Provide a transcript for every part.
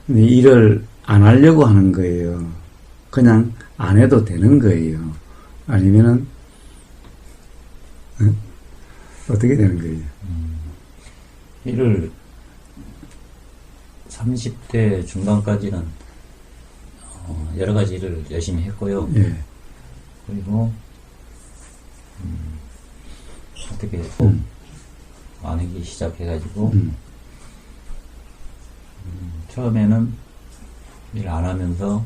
근데 일을 안 하려고 하는 거예요. 그냥 안 해도 되는 거예요. 아니면은 어떻게 되는 거예요? 일을 30대 중반까지는 여러 가지 일을 열심히 했고요. 예. 그리고 어떻게 안 하기 시작해가지고 처음에는 일 안 하면서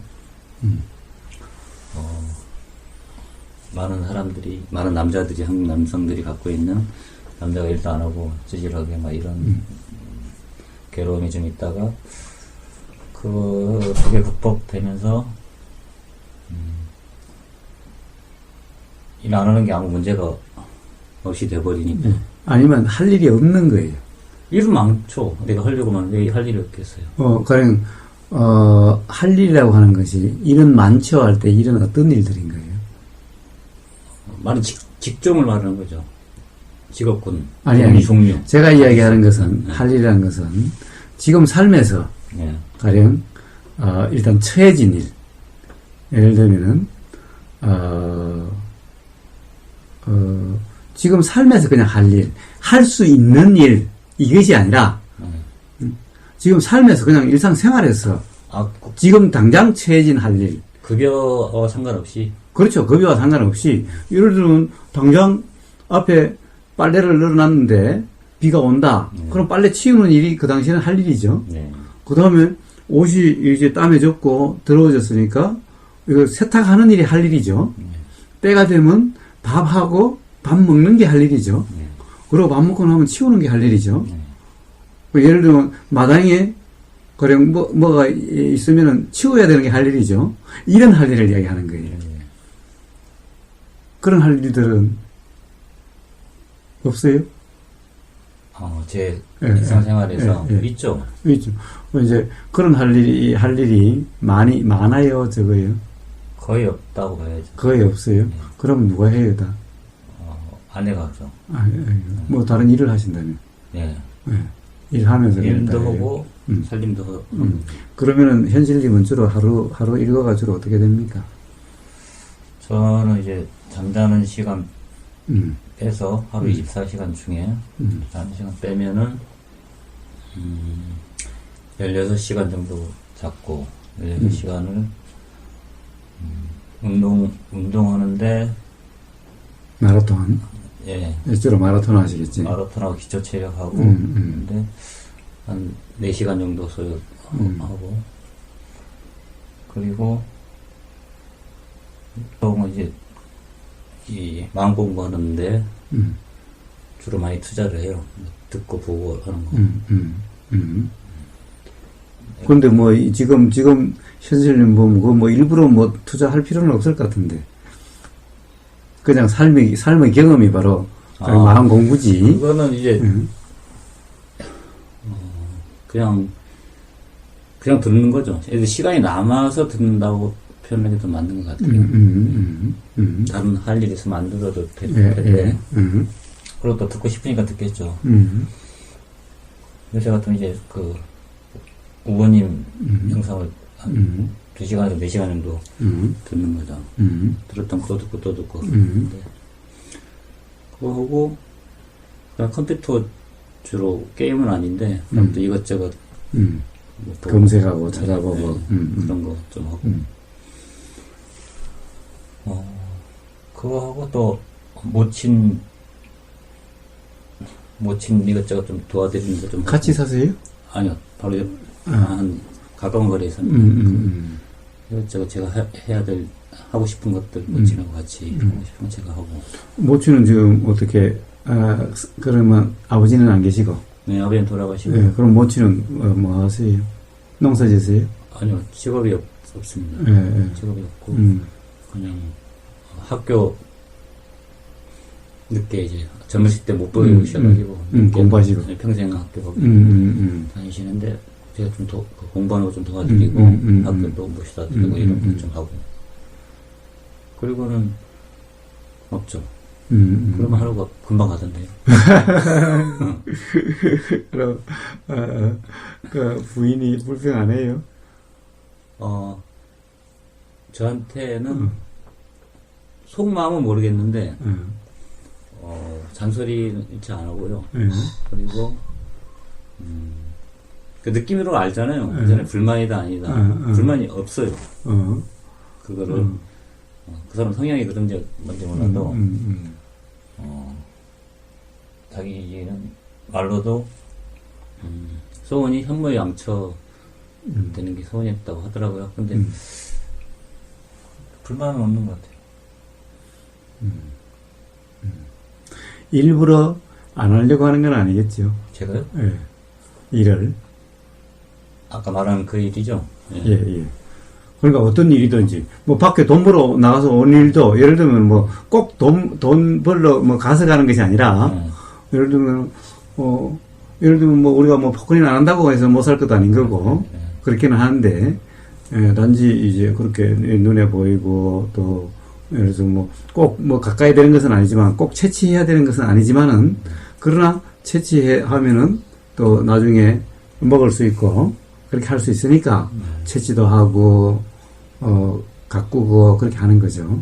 많은 사람들이, 많은 남자들이, 한국 남성들이 갖고 있는, 남자가 일도 안 하고 찌질하게 막 이런 괴로움이 좀 있다가 그게 극복되면서 일 안 하는 게 아무 문제가 없이 돼버리니까. 아니면 할 일이 없는 거예요. 일은 많죠. 내가 하려고만 왜 할 일이 없겠어요. 그냥 할 일이라고 하는 것이 일은 많죠 할 때 일은 어떤 일들인 거예요? 말은 직종을 말하는 거죠. 직업군. 아니. 종류. 제가 이야기하는 것은 할 일이라는 것은 지금 삶에서 네. 가령 일단 처해진 일. 예를 들면은 지금 삶에서 그냥 할 일, 할 수 있는 일 이것이 아니라 지금 삶에서 그냥 일상생활에서 지금 당장 처해진 할 일. 급여와 상관없이. 그렇죠. 급여와 상관없이 예를 들면 당장 앞에 빨래를 널어놨는데 비가 온다. 그럼 빨래 치우는 일이 그 당시에는 할 일이죠. 네. 그 다음에 옷이 이제 땀에 젖고 더러워졌으니까 이거 세탁하는 일이 할 일이죠. 때가 되면 밥하고 밥 먹는 게 할 일이죠. 그리고 밥 먹고 나면 치우는 게 할 일이죠. 예를 들면 마당에 그냥 뭐가 있으면은 치워야 되는 게 할 일이죠. 이런 할 일을 이야기하는 거예요. 그런 할 일들은 없어요? 제 일상생활에서 있죠. 있죠. 이제 그런 할 일이 많아요, 적어요? 거의 없다고 봐야죠. 거의 없어요? 그럼 누가 해요, 다? 아내가 하죠. 뭐 다른 일을 하신다면? 네. 일하면서 일도 하고 살림도 하고. 그러면은 현실님은 주로 하루 일과가 주로 어떻게 됩니까? 저는 이제 잠자는 시간 빼서 하루 24시간 중에 잠자는 시간 빼면은 16시간 정도 잤고 16시간을 운동하는데 마라톤? 예. 주로 마라톤 하시겠지? 마라톤하고 기초 체력하고 근데 한 4시간 정도 소요하고 그리고 보통은 이제 이 마음 공부하는데 주로 많이 투자를 해요. 듣고 보고 하는 거. 근데 뭐 지금 현실님 보면 그거 뭐 일부러 뭐 투자할 필요는 없을 것 같은데 그냥 삶의 경험이 바로 마음 공부지. 그거는 이제 그냥 듣는 거죠. 시간이 남아서 듣는다고 표현하는 게 더 맞는 것 같아요. 다른 할 일 있으면 안 들어도 될 텐데. 그리고 또 듣고 싶으니까 듣겠죠. 요새 같으면 이제 그 우원님 영상을 한 2시간에서 4시간 정도 듣는 거죠. 들었던 거 또 듣고 또 듣고. 그거 하고 그냥 컴퓨터 주로 게임은 아닌데 그럼 또 이것저것 뭐 검색하고 찾아보고 그런 거 좀 하고 그거 하고 또 모친 이것저것 좀 도와드리는 거 좀 같이 사세요? 아니요, 바로 한 가까운 거리에서 이것저것 제가 해야 될 하고 싶은 것들 모친하고 같이 하고 싶은 거 제가 하고. 모친은 지금 어떻게 그러면 아버지는 안 계시고? 네, 아버지는 돌아가시고. 네, 그럼 모친은 뭐 하세요? 농사 지세요? 아니요, 직업이 없습니다. 직업이 없고 그냥 학교 늦게 이제 젊으실 때 못 보이셔가지고 공부하시고 평생 학교 가고 다니시는데 제가 좀 공부하는 거 좀 도와드리고 학교도 모시다 드리고 이런 거 좀 하고 그리고는 없죠. 그러면 하루가 금방 가던데요. 그럼, 그 부인이 불평하네요. 저한테는 속마음은 모르겠는데, 잔소리는 일체 안 하고요. 그리고, 그 느낌으로 알잖아요. 그전에 불만이다 아니다. 불만이 없어요. 그거를, 그 사람 성향이 그런지 뭔지 몰라도, 자기는 말로도, 소원이 현모양처 되는 게 소원이었다고 하더라고요. 근데, 불만은 없는 것 같아요. 일부러 안 하려고 하는 건 아니겠죠. 제가요? 예. 일을. 아까 말한 그 일이죠? 예, 예. 그러니까 어떤 일이든지, 뭐 밖에 돈 벌어 나가서 온 일도, 예를 들면 뭐 꼭 돈 벌러 뭐 가서 가는 것이 아니라, 예를 들면, 예를 들면 뭐 우리가 뭐 포크린 안 한다고 해서 못 살 것도 아닌 거고, 그렇게는 하는데, 예, 단지 이제 그렇게 눈에 보이고, 또, 예를 들어서 뭐 꼭 뭐 가까이 되는 것은 아니지만, 꼭 채취해야 되는 것은 아니지만은, 그러나 채취하면은 또 나중에 먹을 수 있고, 그렇게 할 수 있으니까, 채취도 하고, 가꾸고, 그렇게 하는 거죠.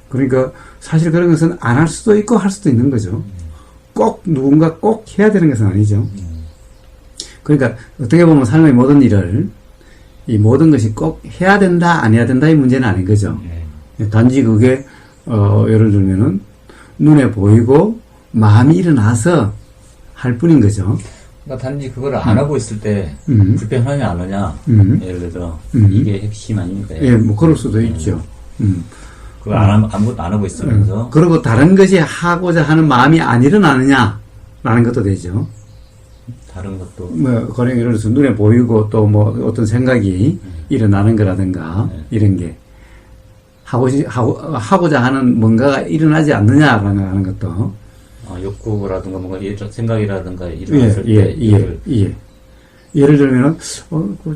그러니까, 사실 그런 것은 안 할 수도 있고, 할 수도 있는 거죠. 꼭, 누군가 꼭 해야 되는 것은 아니죠. 그러니까, 어떻게 보면 삶의 모든 일을, 이 모든 것이 꼭 해야 된다, 안 해야 된다의 문제는 아닌 거죠. 단지 그게, 예를 들면은, 눈에 보이고, 마음이 일어나서 할 뿐인 거죠. 그러니까 단지 그걸 안 하고 있을 때 불편하냐 안 하냐 예를 들어 이게 핵심 아닙니까? 예, 뭐 그럴 수도 있죠. 그걸 아무것도 안 하고 있으면서 그리고 다른 것이 하고자 하는 마음이 안 일어나느냐라는 것도 되죠. 다른 것도 뭐 그런 예를 들어서 눈에 보이고 또 뭐 어떤 생각이 일어나는 거라든가 이런 게 하고자 하는 뭔가가 일어나지 않느냐라는 것도. 욕구라든가 뭔가 생각이라든가 일어났을 때 예를 들면은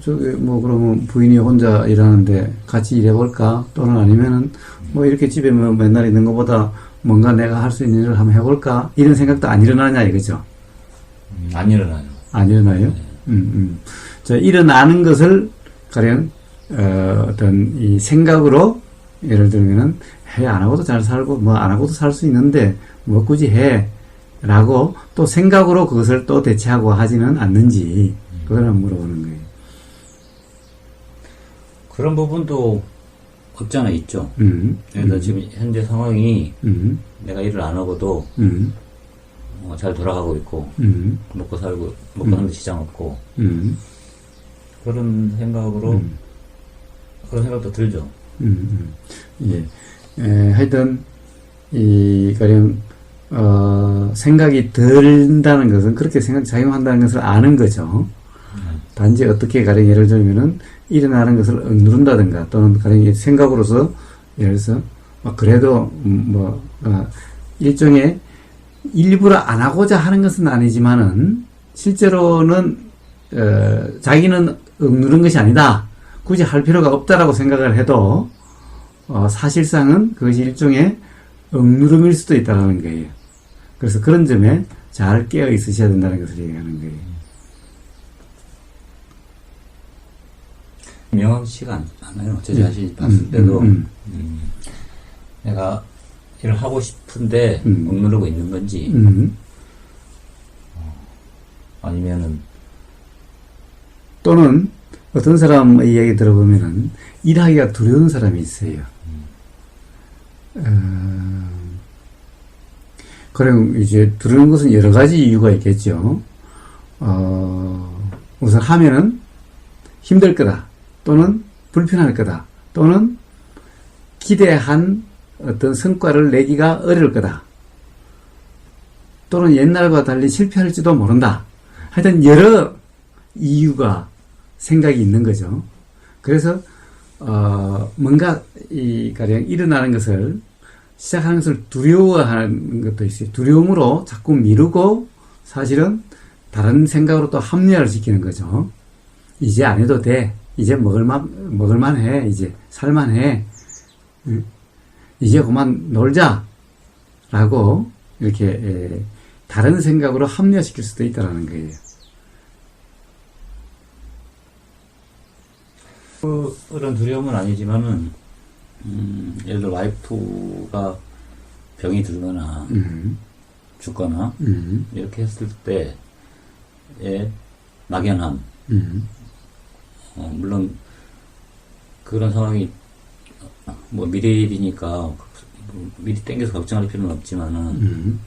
저기 뭐 그러면 부인이 혼자 일하는데 같이 일해볼까 또는 아니면은 뭐 이렇게 집에 뭐 맨날 있는 것보다 뭔가 내가 할 수 있는 일을 한번 해볼까 이런 생각도 안 일어나냐 이거죠. 안 일어나요. 안 일어나요? 자, 일어나는 것을 가령 어떤 이 생각으로 예를 들면은 안 하고도 잘 살고 뭐 안 하고도 살 수 있는데 뭐 굳이 해 라고 또 생각으로 그것을 또 대체하고 하지는 않는지 그걸 물어보는 거예요. 그런 부분도 없지 않아 있죠. 예를 들어 지금 현재 상황이 내가 일을 안 하고도 잘 돌아가고 있고 먹고 살고 먹고 사는데 지장 없고 그런 생각으로 그런 생각도 들죠. 예. 하여튼 가령 생각이 든다는 것은 그렇게 작용한다는 것을 아는 거죠. 단지 어떻게 가령 예를 들면은 일어나는 것을 억누른다든가 또는 가령 생각으로서 예를 들어서 그래도 일종의 일부러 안 하고자 하는 것은 아니지만은 실제로는 자기는 억누른 것이 아니다. 굳이 할 필요가 없다라고 생각을 해도 사실상은 그것이 일종의 억누름일 수도 있다는 거예요. 그래서 그런 점에 잘 깨어 있으셔야 된다는 것을 얘기하는 거예요. 명확치가 않아요. 제 자신이 봤을 때도 내가 일을 하고 싶은데 억누르고 있는 건지 아니면은 또는 어떤 사람의 이야기 들어보면은 일하기가 두려운 사람이 있어요. 그럼 이제 두려운 것은 여러 가지 이유가 있겠죠. 우선 하면은 힘들 거다. 또는 불편할 거다. 또는 기대한 어떤 성과를 내기가 어려울 거다. 또는 옛날과 달리 실패할지도 모른다. 하여튼 여러 이유가 생각이 있는 거죠. 그래서 뭔가 가령 일어나는 것을 시작하는 것을 두려워하는 것도 있어요. 두려움으로 자꾸 미루고 사실은 다른 생각으로 또 합리화를 시키는 거죠. 이제 안 해도 돼. 이제 먹을만 해. 이제 살만 해. 이제 그만 놀자. 라고 이렇게 다른 생각으로 합리화시킬 수도 있다라는 거예요. 그런 두려움은 아니지만은, 예를 들어 와이프가 병이 들거나, 죽거나, 이렇게 했을 때의 막연함. 물론, 그런 상황이, 뭐, 미래일이니까, 미리 땡겨서 걱정할 필요는 없지만은,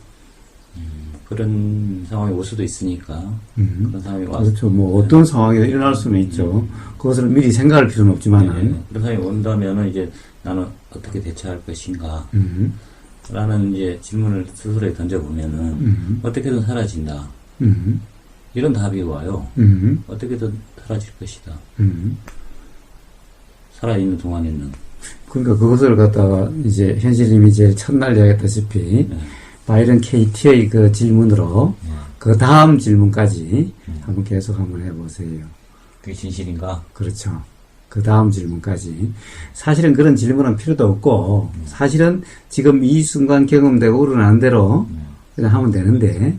그런 상황이 올 수도 있으니까, 그런 상황이 와서. 그렇죠. 뭐, 어떤 상황이 일어날 수는 있죠. 그것을 미리 생각할 필요는 없지만은. 그런 상황이 온다면은, 이제, 나는 어떻게 대처할 것인가, 라는 이제 질문을 스스로에 던져보면은, 어떻게든 사라진다. 이런 답이 와요. 어떻게든 사라질 것이다. 살아있는 동안에는. 그러니까 그것을 갖다가 이제 현실님이 이제 첫날 이야기했다시피 바이런 KT의 그 질문으로 그 다음 질문까지 한번 계속 한번 해보세요. 그게 진실인가? 그렇죠. 그 다음 질문까지. 사실은 그런 질문은 필요도 없고 사실은 지금 이 순간 경험되고 우러나는 대로 그냥 하면 되는데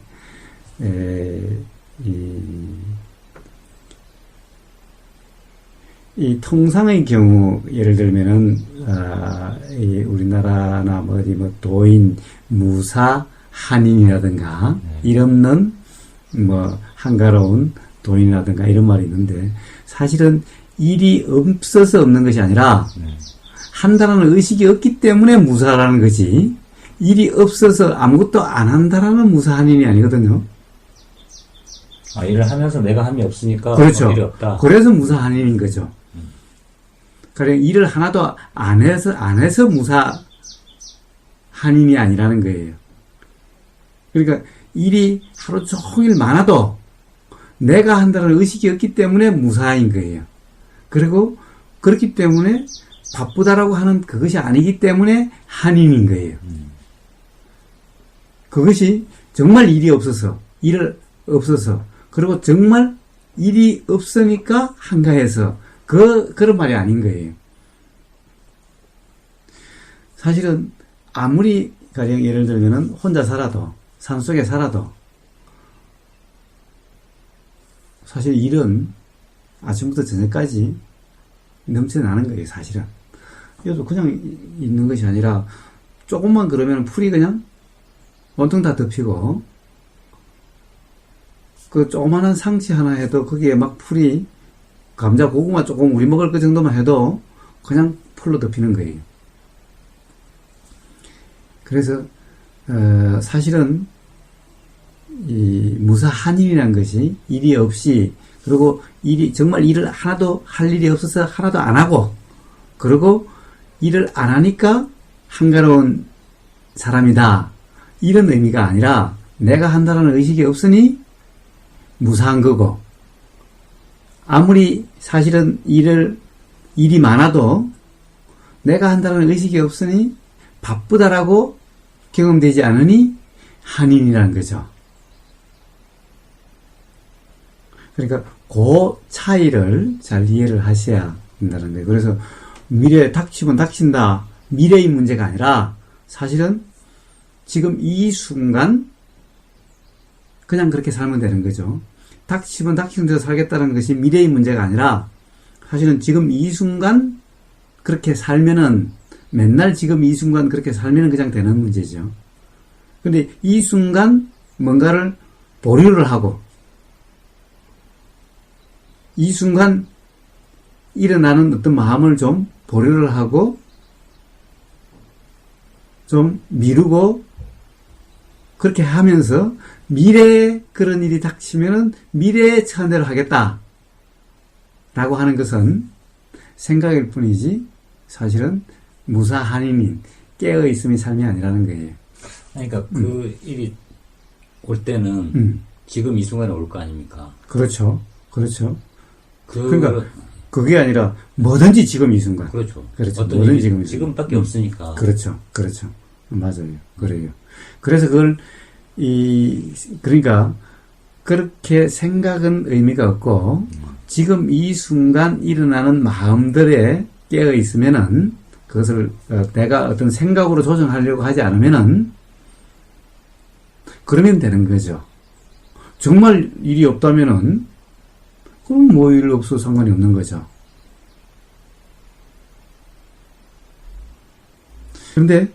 이 통상의 경우 예를 들면은 이 우리나라나 뭐 어디 뭐 도인, 무사, 한인이라든가 일 없는 뭐 한가로운 도인이라든가 이런 말이 있는데 사실은 일이 없어서 없는 것이 아니라 한다라는 의식이 없기 때문에 무사라는 거지 일이 없어서 아무것도 안 한다라는 무사 한인이 아니거든요. 일을 하면서 내가 함이 없으니까 그렇죠. 일이 없다. 그래서 무사 한인인 거죠. 그래 일을 하나도 안 해서 무사 한인이 아니라는 거예요. 그러니까 일이 하루 종일 많아도 내가 한다는 의식이 없기 때문에 무사인 거예요. 그리고 그렇기 때문에 바쁘다라고 하는 그것이 아니기 때문에 한인인 거예요. 그것이 정말 일이 없어서 그리고 정말 일이 없으니까 한가해서 그런 말이 아닌 거예요. 사실은 아무리 가령 예를 들면은 혼자 살아도 산속에 살아도 사실 일은 아침부터 저녁까지 넘쳐나는 거예요. 사실은 이것도 그냥 있는 것이 아니라 조금만 그러면 풀이 그냥 온통 다 덮이고 그 조그마한 상치 하나 해도 거기에 막 풀이 감자, 고구마 조금 우리 먹을 그 정도만 해도 그냥 풀로 덮이는 거예요. 그래서 사실은 이 무사 한일이라는 것이 일이 없이 그리고 정말 일을 하나도 할 일이 없어서 하나도 안 하고 그리고 일을 안 하니까 한가로운 사람이다 이런 의미가 아니라 내가 한다는 의식이 없으니 무사한 거고 아무리 사실은 일이 많아도 내가 한다는 의식이 없으니 바쁘다라고 경험되지 않으니 한인이라는 거죠. 그러니까 그 차이를 잘 이해를 하셔야 된다는 거예요. 그래서 미래에 닥치면 닥친다. 미래의 문제가 아니라 사실은 지금 이 순간 그냥 그렇게 살면 되는 거죠. 닥치면 닥치는 대로 살겠다는 것이 미래의 문제가 아니라 사실은 지금 이 순간 그렇게 살면은 맨날 지금 이 순간 그렇게 살면은 그냥 되는 문제죠. 근데 이 순간 뭔가를 보류를 하고 이 순간 일어나는 어떤 마음을 좀 보류를 하고 좀 미루고 그렇게 하면서 미래에 그런 일이 닥치면은 미래에 처한 대로 하겠다 라고 하는 것은 생각일 뿐이지 사실은 무사 한인인 깨어 있음이 삶이 아니라는 거예요. 그러니까 그 일이 올 때는 지금 이 순간에 올 거 아닙니까? 그렇죠. 그러니까 그게 아니라 뭐든지 지금 이 순간. 그렇죠. 뭐든지 지금 지금밖에 없으니까. 그렇죠. 맞아요. 그래요. 그래서 그걸 그러니까 그렇게 생각은 의미가 없고 지금 이 순간 일어나는 마음들에 깨어 있으면은 그것을 내가 어떤 생각으로 조정하려고 하지 않으면은 그러면 되는 거죠. 정말 일이 없다면은, 그럼 뭐 일 없어도 상관이 없는 거죠. 그런데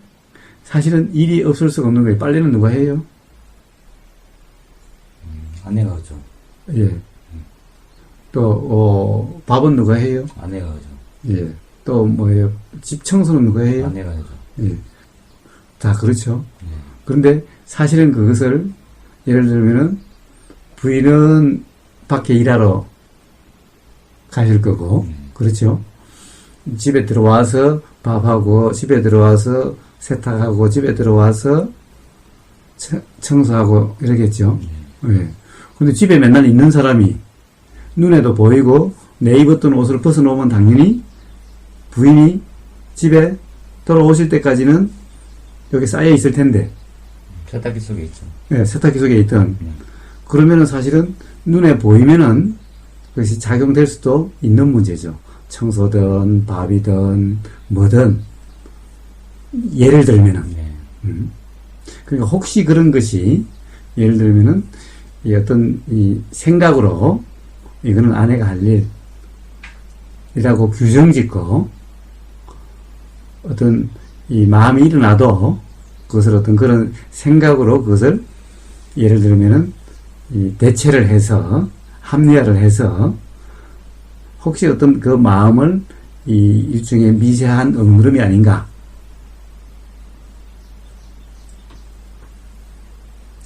사실은 일이 없을 수가 없는 거예요. 빨래는 누가 해요? 아내가 하죠. 예. 또, 밥은 누가 해요? 아내가 하죠. 예. 또, 뭐예요? 집 청소는 누가 해요? 아내가 하죠. 예. 다 그렇죠. 예. 그런데 사실은 그것을, 예를 들면은, 부인은 밖에 일하러 가실 거고, 그렇죠. 집에 들어와서 밥하고, 집에 들어와서 세탁하고, 집에 들어와서 청소하고, 이러겠죠. 예. 근데 집에 맨날 있는 사람이 눈에도 보이고, 내 입었던 옷을 벗어놓으면 당연히 부인이 집에 돌아오실 때까지는 여기 쌓여 있을 텐데, 세탁기 속에 있죠. 예, 세탁기 속에 있던. 그러면은 사실은 눈에 보이면은 그것이 작용될 수도 있는 문제죠. 청소든 밥이든 뭐든 예를 들면은. 그러니까 혹시 그런 것이 예를 들면은 이 어떤 이 생각으로 이거는 아내가 할 일이라고 규정짓고 어떤 이 마음이 일어나도 그것을 어떤 그런 생각으로 그것을 예를 들면은 이 대체를 해서 합리화를 해서 혹시 어떤 그 마음을 이 일종의 미세한 억누름이 아닌가.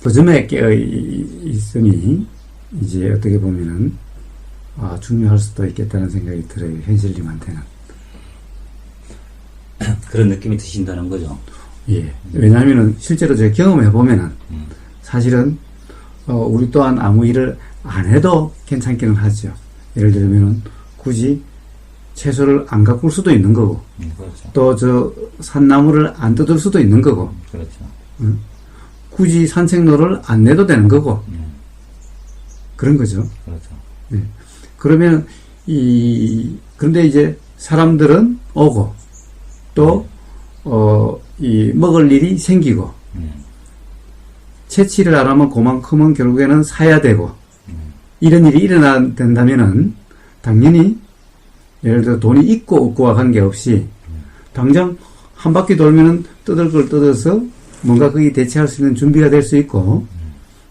그 점에 깨어 있으니 이제 어떻게 보면은 중요할 수도 있겠다는 생각이 들어요. 현실님한테는. 그런 느낌이 드신다는 거죠. 예. 왜냐하면은 실제로 제가 경험해 보면은 사실은 우리 또한 아무 일을 안 해도 괜찮기는 하죠. 예를 들면은 굳이 채소를 안 가꿀 수도 있는 거고, 그렇죠. 또 저 산나물을 안 뜯을 수도 있는 거고, 그렇죠. 굳이 산책로를 안 내도 되는 거고, 그런 거죠. 그렇죠. 예. 그러면 그런데 이제 사람들은 오고, 또, 이 먹을 일이 생기고, 채취를 안 하면 그만큼은 결국에는 사야 되고, 이런 일이 일어난다면은, 당연히, 예를 들어 돈이 있고 없고와 관계없이, 당장 한 바퀴 돌면은 뜯을 걸 뜯어서 뭔가 거기 대체할 수 있는 준비가 될 수 있고,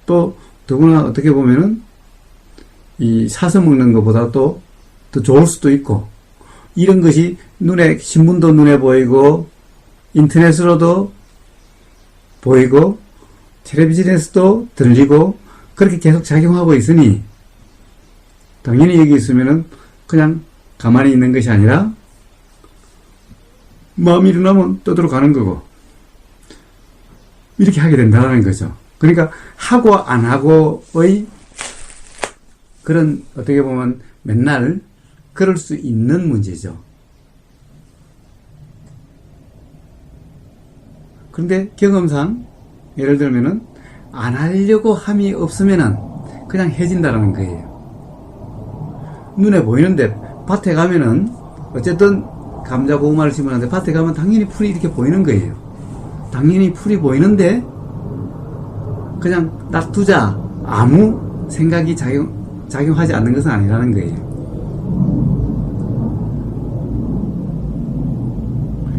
또, 더구나 어떻게 보면은, 이 사서 먹는 것보다 또 더 좋을 수도 있고, 이런 것이 신문도 눈에 보이고, 인터넷으로도 보이고, 텔레비전에서도 들리고, 그렇게 계속 작용하고 있으니, 당연히 여기 있으면은 그냥 가만히 있는 것이 아니라, 마음이 일어나면 떠들어 가는 거고, 이렇게 하게 된다는 거죠. 그러니까, 하고 안 하고의 그런, 어떻게 보면 맨날 그럴 수 있는 문제죠. 그런데 경험상, 예를 들면은, 안 하려고 함이 없으면은 그냥 해진다는 거예요. 눈에 보이는데, 밭에 가면은, 어쨌든, 감자 고구마를 심었는데, 밭에 가면 당연히 풀이 이렇게 보이는 거예요. 당연히 풀이 보이는데, 그냥 놔두자. 아무 생각이 작용하지 않는 것은 아니라는 거예요.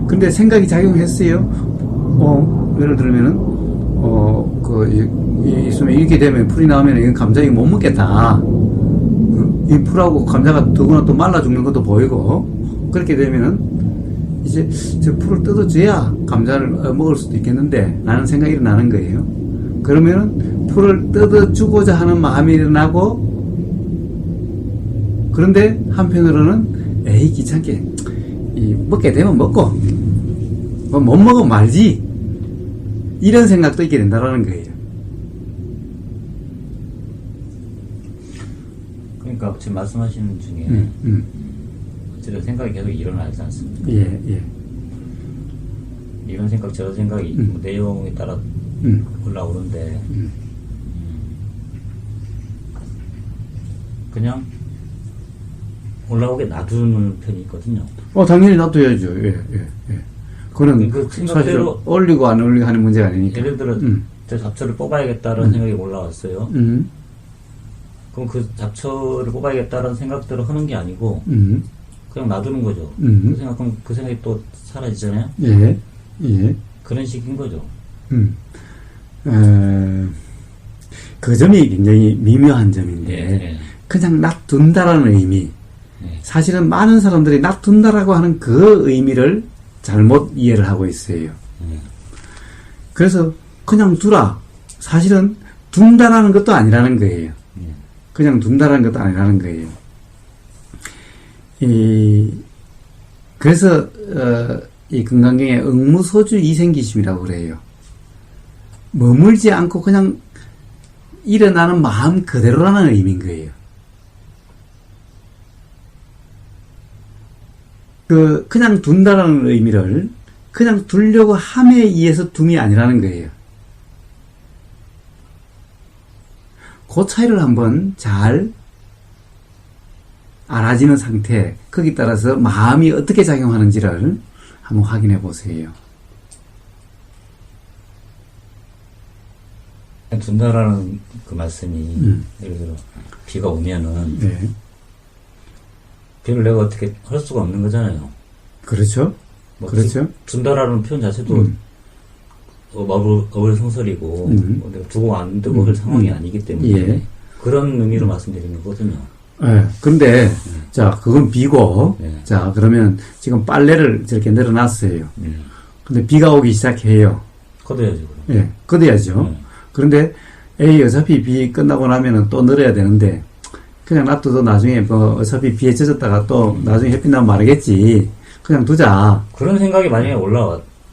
근데 생각이 작용했어요. 예를 들면은, 있으면 이렇게 되면 풀이 나오면 이건 감자 이거 못 먹겠다. 이 풀하고 감자가 더구나 또 말라 죽는 것도 보이고, 그렇게 되면은, 이제 저 풀을 뜯어줘야 감자를 먹을 수도 있겠는데, 라는 생각이 일어나는 거예요. 그러면은, 풀을 뜯어주고자 하는 마음이 일어나고, 그런데 한편으로는, 에이, 귀찮게, 먹게 되면 먹고, 못 먹으면 말지. 이런 생각도 있게 된다는 거예요. 그러니까 지금 말씀하시는 중에 어쨌든 생각이 계속 일어나지 않습니까? 예. 이런 생각 저런 생각이 내용에 따라 올라오는데 그냥 올라오게 놔두는 편이 있거든요. 당연히 놔둬야죠. 예. 그거는 그 사실 생각대로 올리고 안 올리고 하는 문제가 아니니까. 예를 들어 저 잡초를 뽑아야겠다는 생각이 올라왔어요. 음, 그럼 그 잡초를 뽑아야겠다는 생각대로 하는 게 아니고 그냥 놔두는 거죠. 그럼 그 생각이 또 사라지잖아요. 예, 예. 그런 식인 거죠. 그 점이 굉장히 미묘한 점인데, 예. 그냥 놔둔다라는 의미. 예. 사실은 많은 사람들이 놔둔다라고 하는 그 의미를 잘못 이해를 하고 있어요. 그래서 그냥 두라. 사실은 둔다라는 것도 아니라는 거예요. 그냥 둔다라는 것도 아니라는 거예요. 그래서 이 금강경에 응무소주 이생기심이라고 그래요. 머물지 않고 그냥 일어나는 마음 그대로라는 의미인 거예요. 그냥 둔다라는 의미를 그냥 두려고 함에 의해서 둠이 아니라는 거예요. 그 차이를 한번 잘 알아지는 상태, 거기에 따라서 마음이 어떻게 작용하는지를 한번 확인해 보세요. 둔다라는 그 말씀이 예를 들어 비가 오면은 네. 비를 내가 어떻게 할 수가 없는 거잖아요. 그렇죠. 뭐 그렇죠. 둔다라는 표현 자체도 어불성설이고 뭐 내가 두고 안 두고 할 상황이 아니기 때문에 예. 그런 의미로 말씀드리는 거거든요. 예. 근데, 자, 그건 비고, 예. 자, 그러면 지금 빨래를 저렇게 내려놨어요. 근데 비가 오기 시작해요. 걷어야죠. 그럼. 예. 걷어야죠. 그런데, 에이, 어차피 비 끝나고 나면은 또 늘어야 되는데, 그냥 놔둬도 나중에 뭐, 어차피 비에 젖었다가 또 나중에 햇빛 나면 마르겠지. 그냥 두자. 그런 생각이 만약에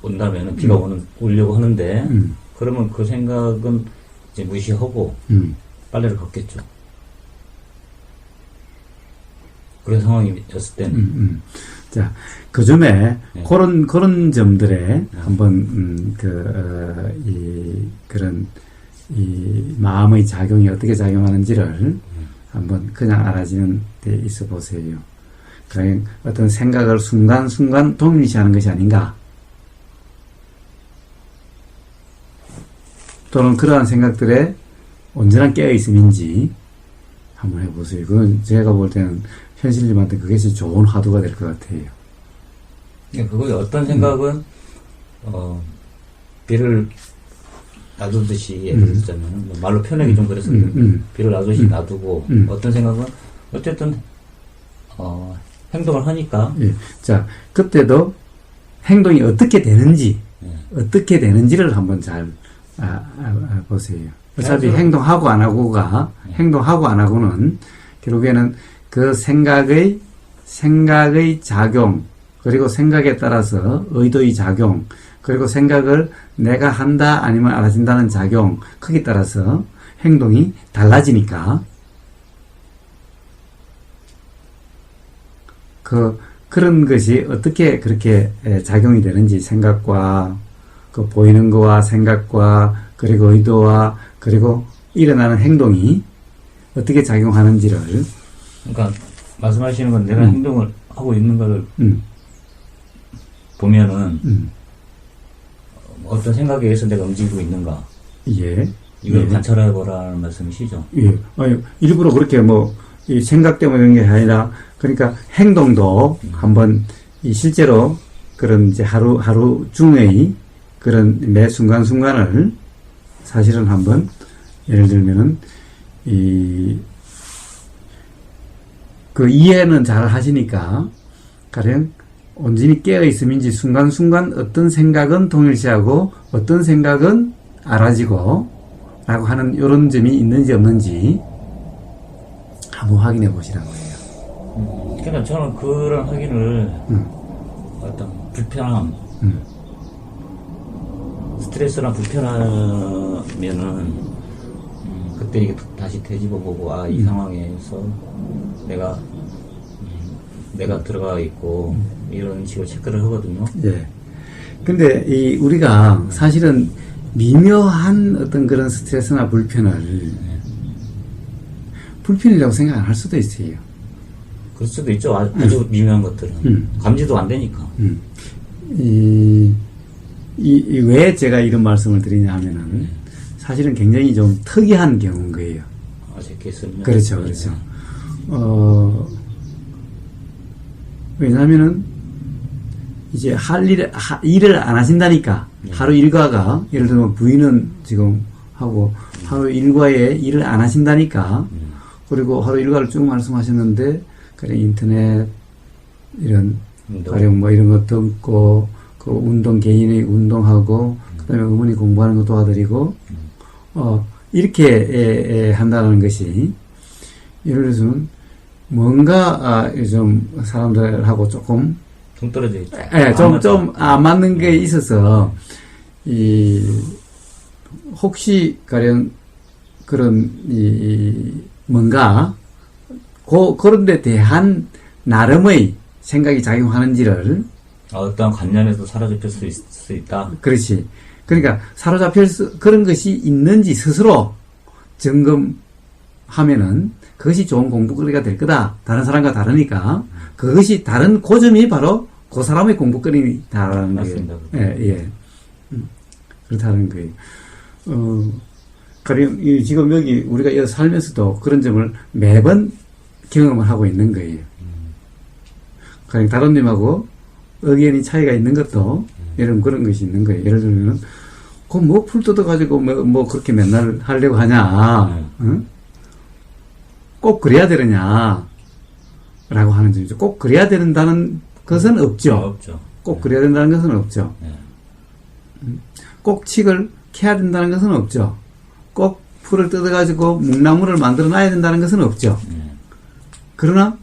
온다면 비가 오려고 하는데 그러면 그 생각은 이제 무시하고 빨래를 걷겠죠. 그런 상황이었을 때는 자, 그 점에 그런 점들에 한번 그런 이 마음의 작용이 어떻게 작용하는지를 한번 그냥 알아지는 데 있어 보세요. 그냥 어떤 생각을 순간순간 동일시하는 것이 아닌가? 또는 그러한 생각들에 온전한 깨어있음인지 한번 해보세요. 그건 제가 볼 때는 현실님한테 그것이 좋은 화두가 될 것 같아요. 예, 그거 어떤 생각은 비를 놔두듯이 예를 들자면 뭐 말로 표현하기 좀 그래서 비를 놔두듯이 놔두고 어떤 생각은 어쨌든 행동을 하니까 예. 자, 그때도 행동이 어떻게 되는지 어떻게 되는지를 한번 잘 보세요. 어차피 행동하고 안 하고가 행동하고 안 하고는 결국에는 그 생각의 작용, 그리고 생각에 따라서 의도의 작용, 그리고 생각을 내가 한다 아니면 알아진다는 작용, 크기에 따라서 행동이 달라지니까 그런 것이 어떻게 그렇게 작용이 되는지 생각과 그 보이는 거와 생각과 그리고 의도와 그리고 일어나는 행동이 어떻게 작용하는지를 그러니까 말씀하시는 건 내가 행동을 하고 있는 걸 보면은 어떤 생각에 의해서 내가 움직이고 있는가 예. 이걸 관찰해 보라는 말씀이시죠? 예. 아니, 일부러 그렇게 이 생각 때문에 그런 게 아니라 그러니까 행동도 한번 실제로 그런 이제 하루 중의 그런 매 순간순간을 사실은 한번 예를 들면은 그 이해는 잘 하시니까 가령 온전히 깨어 있음인지 순간순간 어떤 생각은 동일시하고 어떤 생각은 알아지고 라고 하는 이런 점이 있는지 없는지 한번 확인해 보시라고요. 그러니까 저는 그런 확인을 어떤 불편함 스트레스나 불편하면은 그때 이게 다시 되짚어보고 이 상황에서 내가 들어가 있고 이런 식으로 체크를 하거든요. 예. 근데 우리가 사실은 미묘한 어떤 그런 스트레스나 불편을 불편이라고 생각 안 할 수도 있어요. 그럴 수도 있죠. 아주 미묘한 것들은 감지도 안 되니까. 왜 제가 이런 말씀을 드리냐 하면은 사실은 굉장히 좀 특이한 경우인 거예요. 제 케이스는. 그렇죠, 그렇죠. 왜냐하면은 이제 일을 안 하신다니까. 하루 일과가, 예를 들면 부인은 지금 하고, 하루 일과에 일을 안 하신다니까. 그리고 하루 일과를 쭉 말씀하셨는데, 그래, 인터넷, 이런, 가령 뭐 이런 거 듣고, 그 운동, 개인의 운동하고, 그 다음에 어머니 공부하는 거 도와드리고, 이렇게 한다는 것이, 예를 들어서는 뭔가, 좀 사람들하고 조금, 동떨어져 있죠. 좀 안 맞는 게 있어서, 혹시 가령 그런, 뭔가, 그런 데 대한 나름의 생각이 작용하는지를, 어떤 관념에서 사로잡힐 수 있다. 그렇지. 그러니까 그런 것이 있는지 스스로 점검하면은 그것이 좋은 공부거리가 될 거다. 다른 사람과 다르니까. 그것이 다른 고점이 바로 그 사람의 공부거리다라는 맞습니다. 거예요. 그렇다는 거예요. 가령 지금 여기 우리가 여기 살면서도 그런 점을 매번 경험을 하고 있는 거예요. 가령 다른 님하고 의견이 차이가 있는 것도 이런 그런 것이 있는 거예요. 예를 들면 그 뭐 풀 뜯어가지고 뭐 그렇게 맨날 하려고 하냐, 응? 꼭 그래야 되느냐, 라고 하는 점이죠. 꼭 그래야 된다는 것은 없죠. 없죠. 꼭 그래야 된다는 것은 없죠. 네. 꼭 칡을 캐야 된다는 것은 없죠. 꼭 풀을 뜯어가지고 묵나물을 만들어 놔야 된다는 것은 없죠. 그러나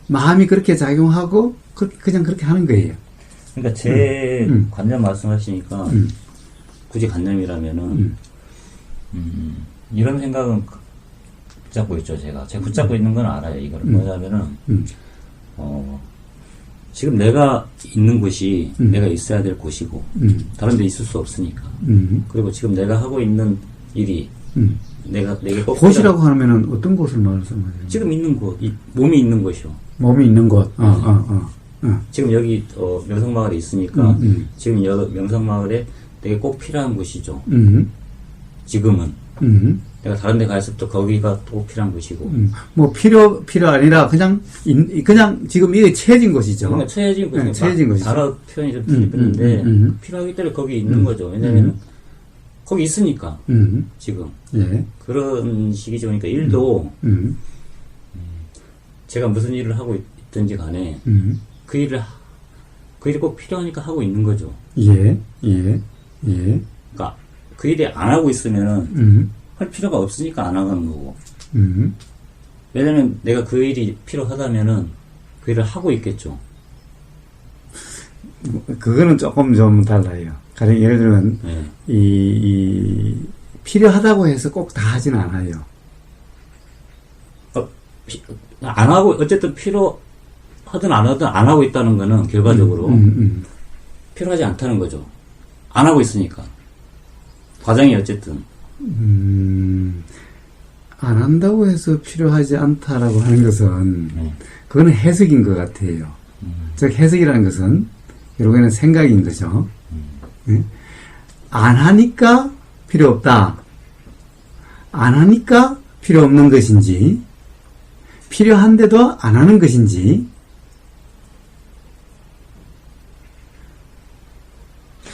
마음이 그렇게 작용하고 그냥 그렇게 하는 거예요. 그러니까 제 관념 말씀하시니까 굳이 관념이라면은 이런 생각은 붙잡고 있죠. 제가 붙잡고 있는 건 알아요. 이거를 뭐냐면은 지금 내가 있는 곳이 내가 있어야 될 곳이고 다른 데 있을 수 없으니까. 그리고 지금 내가 하고 있는 일이 내게 꼭 곳이라고 하면은 어떤 곳을 말씀하세요? 지금 있는 곳, 몸이 있는 곳이요. 몸이 있는 곳. 지금 여기 명성마을에 있으니까 지금 여기 명성마을에 되게 꼭 필요한 곳이죠. 지금은 내가 다른 데 갔을 때 거기가 꼭 필요한 곳이고 뭐 필요 아니라 그냥 지금 이게 채진 곳이죠. 그러니까 처해진 곳이죠. 네, 처해진 곳이죠. 단어 표현이 좀 틀리는데 필요하기 때문에 거기 있는 거죠. 왜냐면 거기 있으니까 지금 예. 그런 식이죠. 그러니까 일도 제가 무슨 일을 하고 있든지 간에 그 일이 꼭 필요하니까 하고 있는 거죠. 예. 그러니까 그 일이 안 하고 있으면은 할 필요가 없으니까 안 하는 거고. 왜냐면 내가 그 일이 필요하다면은 그 일을 하고 있겠죠. 그거는 조금 좀 달라요. 가령 예를 들면 이 필요하다고 해서 꼭 다 하진 않아요. 안 하고 어쨌든 필요하든 안 하든 안 하고 있다는 거는 결과적으로 필요하지 않다는 거죠. 안 하고 있으니까. 과정이 어쨌든. 안 한다고 해서 필요하지 않다라고 하는 것은, 그거는 해석인 것 같아요. 즉, 해석이라는 것은, 결국에는 생각인 거죠. 안 하니까 필요 없다. 안 하니까 필요 없는 것인지, 필요한데도 안 하는 것인지,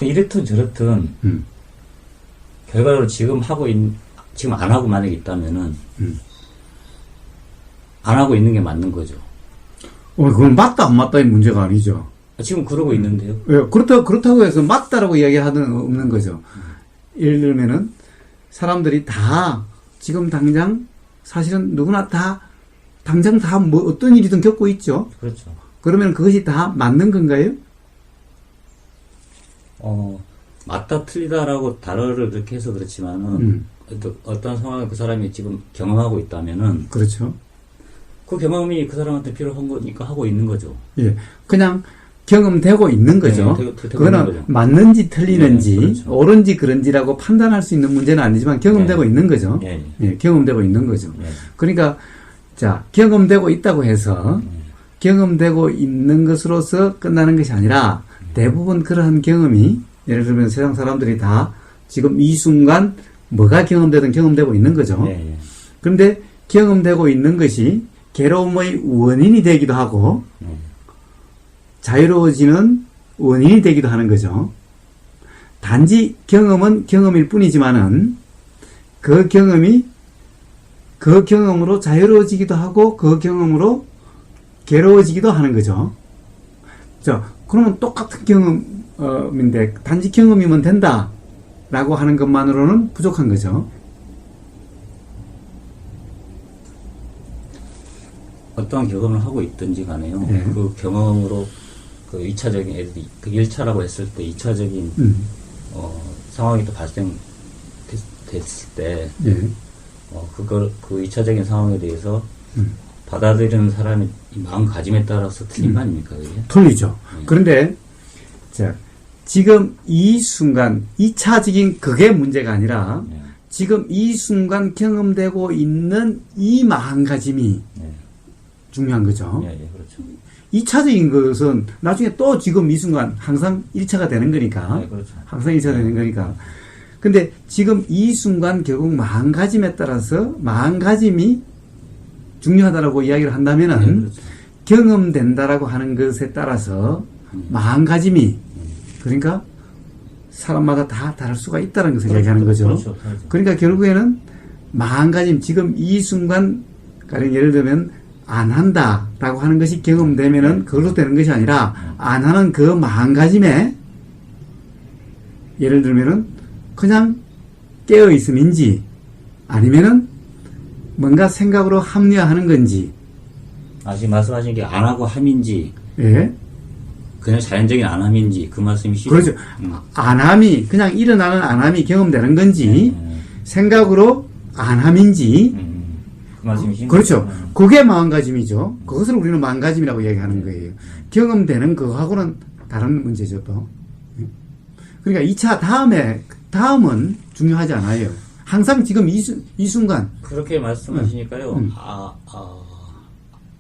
이렇든 저렇든, 결과적으로 지금 안 하고 만약에 있다면은, 안 하고 있는 게 맞는 거죠. 그건 맞다, 안 맞다의 문제가 아니죠. 지금 그러고 있는데요. 예, 그렇다고 해서 맞다라고 이야기하는 없는 거죠. 예를 들면은, 사람들이 다, 지금 당장, 사실은 누구나 다, 당장 다 뭐 어떤 일이든 겪고 있죠. 그렇죠. 그러면 그것이 다 맞는 건가요? 맞다 틀리다라고 단어를 그렇게 해서 그렇지만은 어떤 상황을 그 사람이 지금 경험하고 있다면은 그렇죠. 그 경험이 그 사람한테 필요한 거니까 하고 있는 거죠. 예, 그냥 경험되고 있는 거죠. 되고 그거는 있는 거죠. 맞는지 틀리는지 그렇죠. 옳은지 그런지라고 판단할 수 있는 문제는 아니지만 경험되고 있는 거죠. 예, 경험되고 있는 거죠. 그러니까 자, 경험되고 있다고 해서 경험되고 있는 것으로서 끝나는 것이 아니라 대부분 그러한 경험이 예를 들면 세상 사람들이 다 지금 이 순간 뭐가 경험되든 경험되고 있는 거죠. 예, 예. 그런데 경험되고 있는 것이 괴로움의 원인이 되기도 하고 자유로워지는 원인이 되기도 하는 거죠. 단지 경험은 경험일 뿐이지만은 그 경험이 그 경험으로 자유로워지기도 하고 그 경험으로 괴로워지기도 하는 거죠. 자, 그러면 똑같은 경험인데 단지 경험이면 된다라고 하는 것만으로는 부족한 거죠. 어떠한 경험을 하고 있든지 간에요. 예. 그 경험으로 그 2차적인 애들이 그 1차라고 했을 때 2차적인 상황이 또 발생됐을 때 예. 그 2차적인 상황에 대해서 받아들이는 사람의 이 마음가짐에 따라서 틀린 거 아닙니까? 그게? 틀리죠. 그런데 자, 지금 이 순간 2차적인 그게 문제가 아니라 예. 지금 이 순간 경험되고 있는 이 마음가짐이 예. 중요한 거죠. 예, 예, 그렇죠. 2차적인 것은 나중에 또 지금 이 순간 항상 1차가 되는 거니까. 예, 그렇죠. 항상 2차 되는 거니까. 근데 지금 이 순간 결국 마음가짐에 따라서 마음가짐이 중요하다라고 이야기를 한다면은 예, 그렇죠. 경험된다라고 하는 것에 따라서 마음가짐이 그러니까 사람마다 다 다를 수가 있다는 것을 이야기하는 거죠. 그렇죠. 그렇죠. 그러니까 결국에는 마음가짐 지금 이 순간 가령 예를 들면 안 한다라고 하는 것이 경험되면은 그걸로 되는 것이 아니라 안 하는 그 마음가짐에 예를 들면은 그냥 깨어 있음인지 아니면은 뭔가 생각으로 합리화하는 건지 지금 말씀하신 게 안 하고 함인지 예 그냥 자연적인 안함인지 그 말씀이시죠? 그렇죠. 안함이 그냥 일어나는 안함이 경험되는 건지 생각으로 안함인지 그 말씀이신 그렇죠. 거죠? 그게 마음가짐이죠. 그것을 우리는 마음가짐이라고 얘기하는 거예요. 경험되는 그거하고는 다른 문제죠, 또. 그러니까 2차 다음은 중요하지 않아요. 항상 지금 이 순간. 그렇게 말씀하시니까요.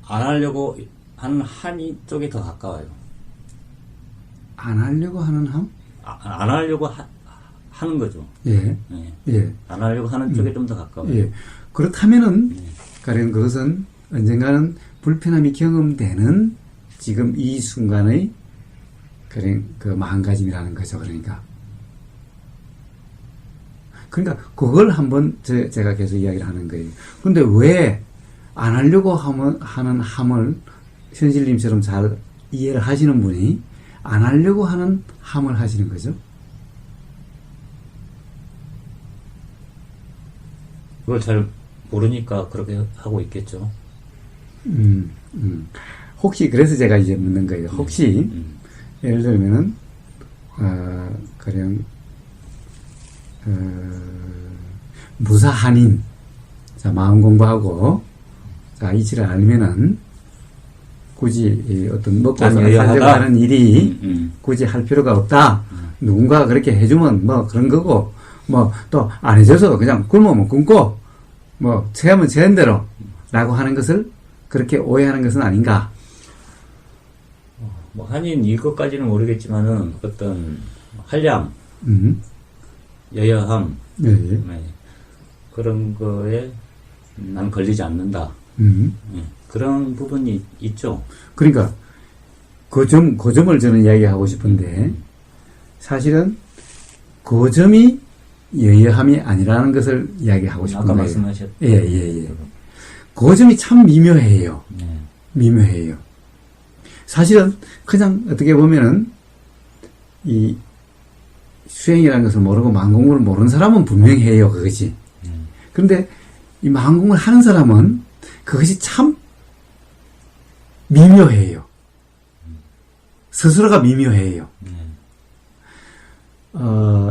안 하려고 하는 함이 쪽이 더 가까워요. 안 하려고 하는 함? 안 하려고 하는 거죠. 예. 예. 예. 안 하려고 하는 쪽이 좀 더 가까워요. 예. 그렇다면은, 가령 그것은 언젠가는 불편함이 경험되는 지금 이 순간의 그런 그 마음가짐이라는 거죠. 그러니까 그걸 한번 제가 계속 이야기를 하는 거예요. 근데 왜 안 하려고 하는 함을 현실님처럼 잘 이해를 하시는 분이 안 하려고 하는 함을 하시는 거죠? 그걸 잘 모르니까 그렇게 하고 있겠죠. 혹시 그래서 제가 이제 묻는 거예요. 혹시 예를 들면은 가령 무사한인 자 마음 공부하고 자 이치를 알면은 굳이 어떤 먹고 살려고 하는 일이 굳이 할 필요가 없다. 누군가가 그렇게 해주면 뭐 그런 거고 뭐 또 안 해줘서 그냥 굶으면 굶고 뭐 체하면 체한 대로 라고 하는 것을 그렇게 오해하는 것은 아닌가. 뭐 한인 일것까지는 모르겠지만은 어떤 한량, 여여함, 예, 예. 네. 그런 거에 난 걸리지 않는다. 네. 그런 부분이 있죠. 그러니까 그 점을 저는 이야기하고 싶은데 사실은 그 점이 여여함이 아니라는 것을 이야기하고 싶은 아까 거예요. 말씀하셨. 예. 그 점이 참 미묘해요. 네. 미묘해요. 사실은 그냥 어떻게 보면은 이 수행이라는 것을 모르고 마음공부를 모르는 사람은 분명히 해요. 그것이. 그런데 이 마음공부를 하는 사람은 그것이 참 미묘해요. 스스로가 미묘해요.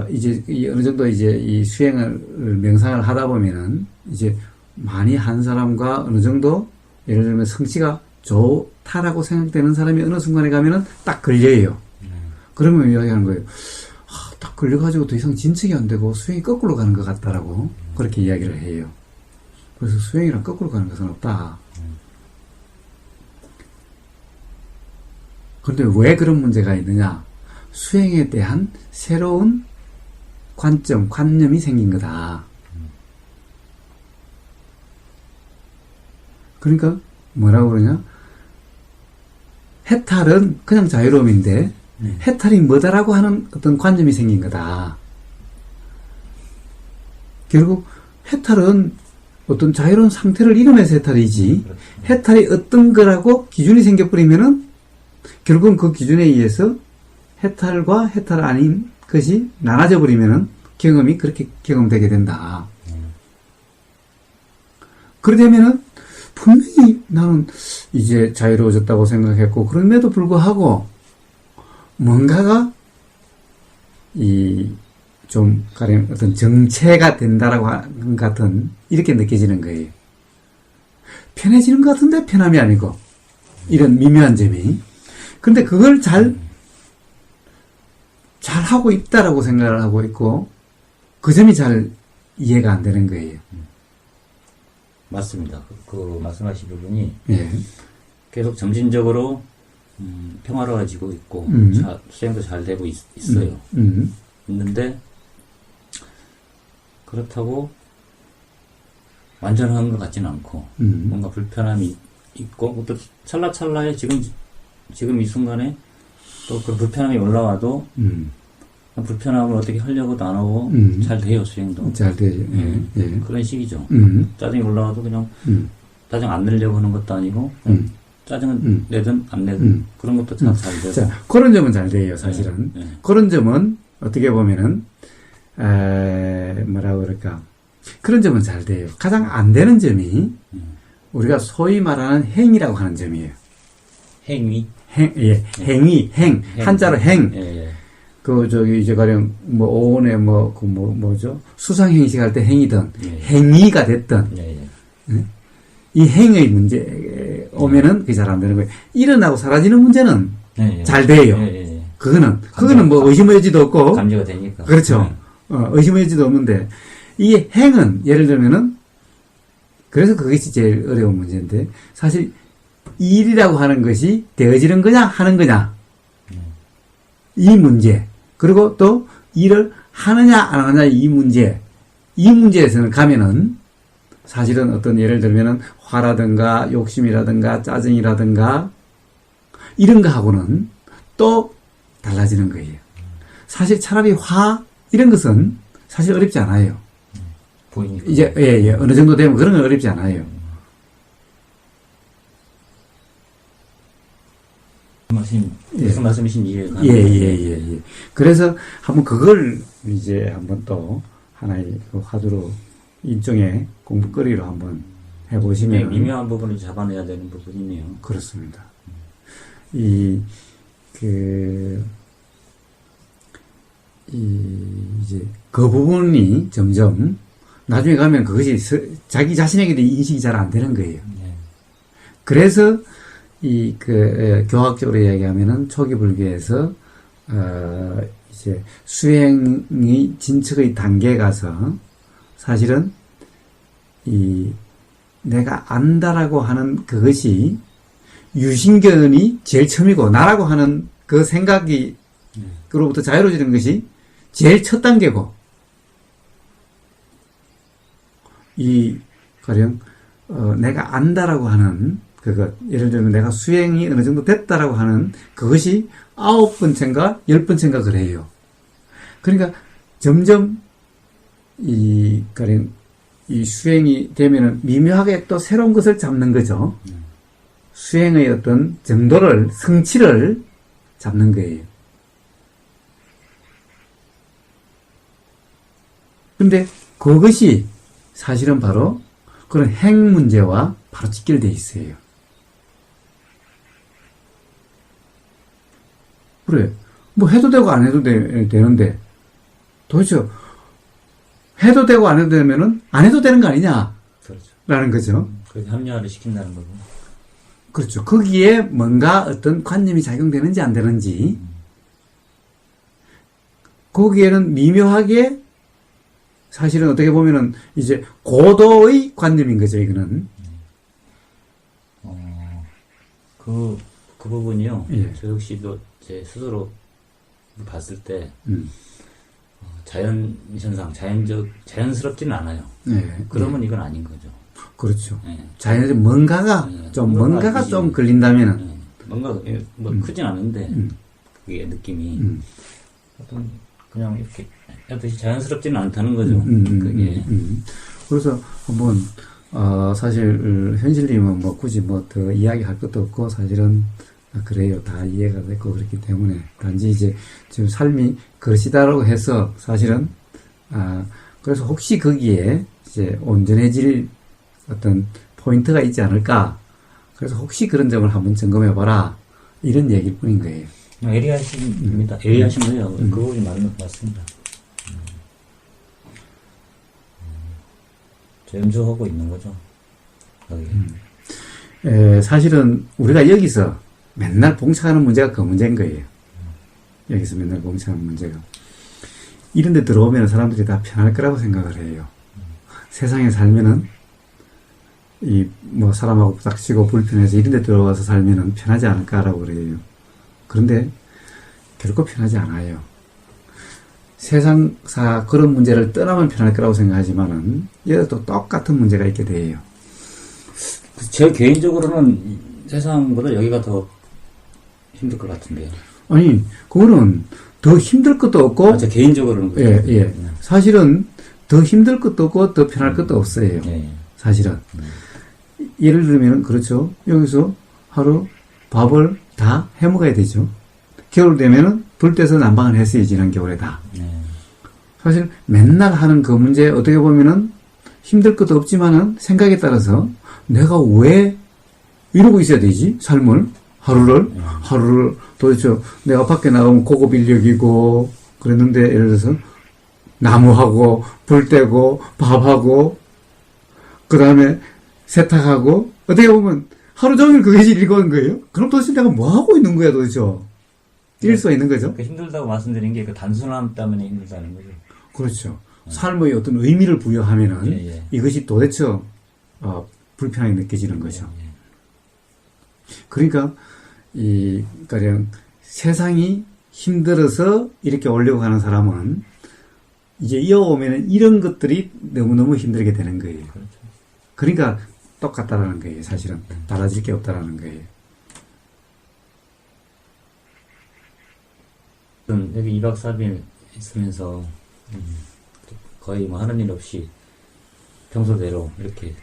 이제 어느 정도 이제 이 수행을 명상을 하다 보면은 이제 많이 한 사람과 어느 정도 예를 들면 성취가 좋다라고 생각되는 사람이 어느 순간에 가면은 딱 걸려요. 그러면 이야기하는 거예요. 딱 걸려가지고 더 이상 진척이 안 되고 수행이 거꾸로 가는 것 같다라고 그렇게 이야기를 해요. 그래서 수행이랑 거꾸로 가는 것은 없다. 그런데 왜 그런 문제가 있느냐? 수행에 대한 새로운 관념이 생긴 거다. 그러니까 뭐라고 그러냐? 해탈은 그냥 자유로움인데 해탈이 뭐다라고 하는 어떤 관념이 생긴 거다. 결국 해탈은 어떤 자유로운 상태를 이루면서 해탈이지, 해탈이 어떤 거라고 기준이 생겨버리면은 결국은 그 기준에 의해서 해탈과 해탈 아닌 것이 나눠져 버리면은 경험이 그렇게 경험되게 된다. 그러려면은 분명히 나는 이제 자유로워졌다고 생각했고, 그럼에도 불구하고 뭔가가 좀 가령 어떤 정체가 된다라고 하는 것 같은, 이렇게 느껴지는 거예요. 편해지는 것 같은데 편함이 아니고, 이런 미묘한 점이. 근데 그걸 잘 하고 있다라고 생각을 하고 있고, 그 점이 잘 이해가 안 되는 거예요. 맞습니다. 그 말씀하신 부분이 예. 계속 점진적으로 평화로워지고 있고 수행도 잘 되고 있어요. 있는데 그렇다고 완전한 것 같지는 않고 뭔가 불편함이 있고, 또 찰나찰나에 지금 이 순간에 또 그 불편함이 올라와도 불편함을 어떻게 하려고도 안 하고 잘 돼요, 수행도. 잘 되죠. 예. 그런 식이죠. 짜증이 올라와도 그냥 짜증 안 내려고 하는 것도 아니고 짜증은 내든 안 내든 그런 것도 잘 되고. 자, 그런 점은 잘 돼요, 사실은. 그런 점은 어떻게 보면은 뭐라고 그럴까, 그런 점은 잘 돼요. 가장 안 되는 점이 우리가 소위 말하는 행이라고 하는 점이에요. 행위? 행위, 한자로 행. 예. 이제 가령, 오온에 뭐죠? 수상행식 할 때 행이든, 행위가 됐든, 이 행의 문제 오면은 그게 잘 안 되는 거예요. 일어나고 사라지는 문제는 잘 돼요. 그거는 뭐 의심의 여지도 없고. 감지가 되니까. 그렇죠. 의심의 여지도 없는데, 이 행은, 예를 들면은, 그래서 그것이 제일 어려운 문제인데, 사실, 일이라고 하는 것이 되어지는 거냐, 하는 거냐. 이 문제. 그리고 또 일을 하느냐 안 하느냐 이 문제에서는 가면은 사실은 어떤 예를 들면은 화라든가 욕심이라든가 짜증이라든가 이런 거하고는 또 달라지는 거예요. 사실 차라리 화 이런 것은 사실 어렵지 않아요. 보이니까. 이제 어느 정도 되면 그런 건 어렵지 않아요. 무슨 말씀이신 이해가. 예. 그래서 한번 그걸 이제 한번 또 하나의 그 화두로 일종의 공부거리로 한번 해보시면. 미묘한 부분을 잡아내야 되는 부분이네요. 그렇습니다. 이제 그 부분이 점점 나중에 가면 그것이 자기 자신에게도 인식이 잘 안 되는 거예요. 그래서 교학적으로 이야기하면은 초기 불교에서 이제 수행이 진척의 단계에 가서 사실은 내가 안다라고 하는 그것이 유신견이 제일 처음이고, 나라고 하는 그 생각이 그로부터 자유로워지는 것이 제일 첫 단계고, 가령 내가 안다라고 하는 그것, 예를 들면 내가 수행이 어느 정도 됐다라고 하는 그것이 9번째인가 10번째인가 그래요. 그러니까 점점 가령 이 수행이 되면은 미묘하게 또 새로운 것을 잡는 거죠. 수행의 어떤 정도를, 성취를 잡는 거예요. 근데 그것이 사실은 바로 그런 행 문제와 바로 직결되어 있어요. 그래, 뭐 해도 되고 안 해도 되는데 도대체 해도 되고 안 해도 되면은 안 해도 되는 거 아니냐? 그렇죠. 라는 거죠. 그렇게 합리화를 시킨다는 거고. 그렇죠. 거기에 뭔가 어떤 관념이 작용되는지 안 되는지, 거기에는 미묘하게 사실은 어떻게 보면은 이제 고도의 관념인 거죠, 이거는. 그 부분이요. 예. 저 역시도 제 스스로 봤을 때, 자연 현상, 자연스럽지는 않아요. 네. 그러면 이건 아닌 거죠. 그렇죠. 예. 자연에 뭔가가 뭔가가 좀 걸린다면은 예. 뭔가 뭐 크진 않은데 그게 느낌이 어떤 그냥 이렇게 하듯이 자연스럽지는 않다는 거죠. 그게 그래서 한번 사실 현실님은 뭐 굳이 뭐 더 이야기할 것도 없고 사실은 그래요. 다 이해가 됐고 그렇기 때문에 단지 이제 지금 삶이 그러시다라고 해서 사실은 그래서 혹시 거기에 이제 온전해질 어떤 포인트가 있지 않을까. 그래서 혹시 그런 점을 한번 점검해봐라. 이런 얘기일 뿐인 거예요. 예리하십니다. 예리하신 거예요. 그 부분이 맞습니다. 연주하고 있는 거죠. 사실은 우리가 여기서 맨날 봉착하는 문제가 그 문제인 거예요. 여기서 맨날 봉착하는 문제가. 이런 데 들어오면 사람들이 다 편할 거라고 생각을 해요. 세상에 살면은 뭐 사람하고 부닥치고 불편해서 이런 데 들어와서 살면은 편하지 않을까라고 그래요. 그런데 결코 편하지 않아요. 세상사 그런 문제를 떠나면 편할 거라고 생각하지만은 여기도 똑같은 문제가 있게 돼요. 제 개인적으로는 세상보다 여기가 더 힘들 것 같은데요. 아니, 그거는 더 힘들 것도 없고. 제 개인적으로는. 예. 사실은 더 힘들 것도 없고, 더 편할 것도 없어요. 사실은. 예를 들면, 그렇죠. 여기서 하루 밥을 다 해 먹어야 되죠. 겨울 되면은 불 떼서 난방을 했어요, 지난 겨울에 다. 사실 맨날 하는 그 문제, 어떻게 보면은 힘들 것도 없지만은 생각에 따라서 내가 왜 이러고 있어야 되지? 삶을. 하루를 도대체 내가 밖에 나가면 고급 인력이고 그랬는데 예를 들어서 나무하고 불 떼고 밥하고 그 다음에 세탁하고 어떻게 보면 하루 종일 그것이 일과인 거예요? 그럼 도대체 내가 뭐 하고 있는 거야 도대체? 이럴 수가 있는 거죠. 힘들다고 말씀드린 게 그 단순함 때문에 힘들다는 거죠. 그렇죠. 삶의 어떤 의미를 부여하면은 이것이 도대체 불편하게 느껴지는 거죠. 그러니까 가령 세상이 힘들어서 이렇게 오려고 하는 사람은 이제 이어오면은 이런 것들이 너무너무 힘들게 되는 거예요. 그렇죠. 그러니까 똑같다라는 거예요. 사실은 달라질 게 없다라는 거예요. 여기 2박 3일 있으면서 거의 뭐 하는 일 없이 평소대로 이렇게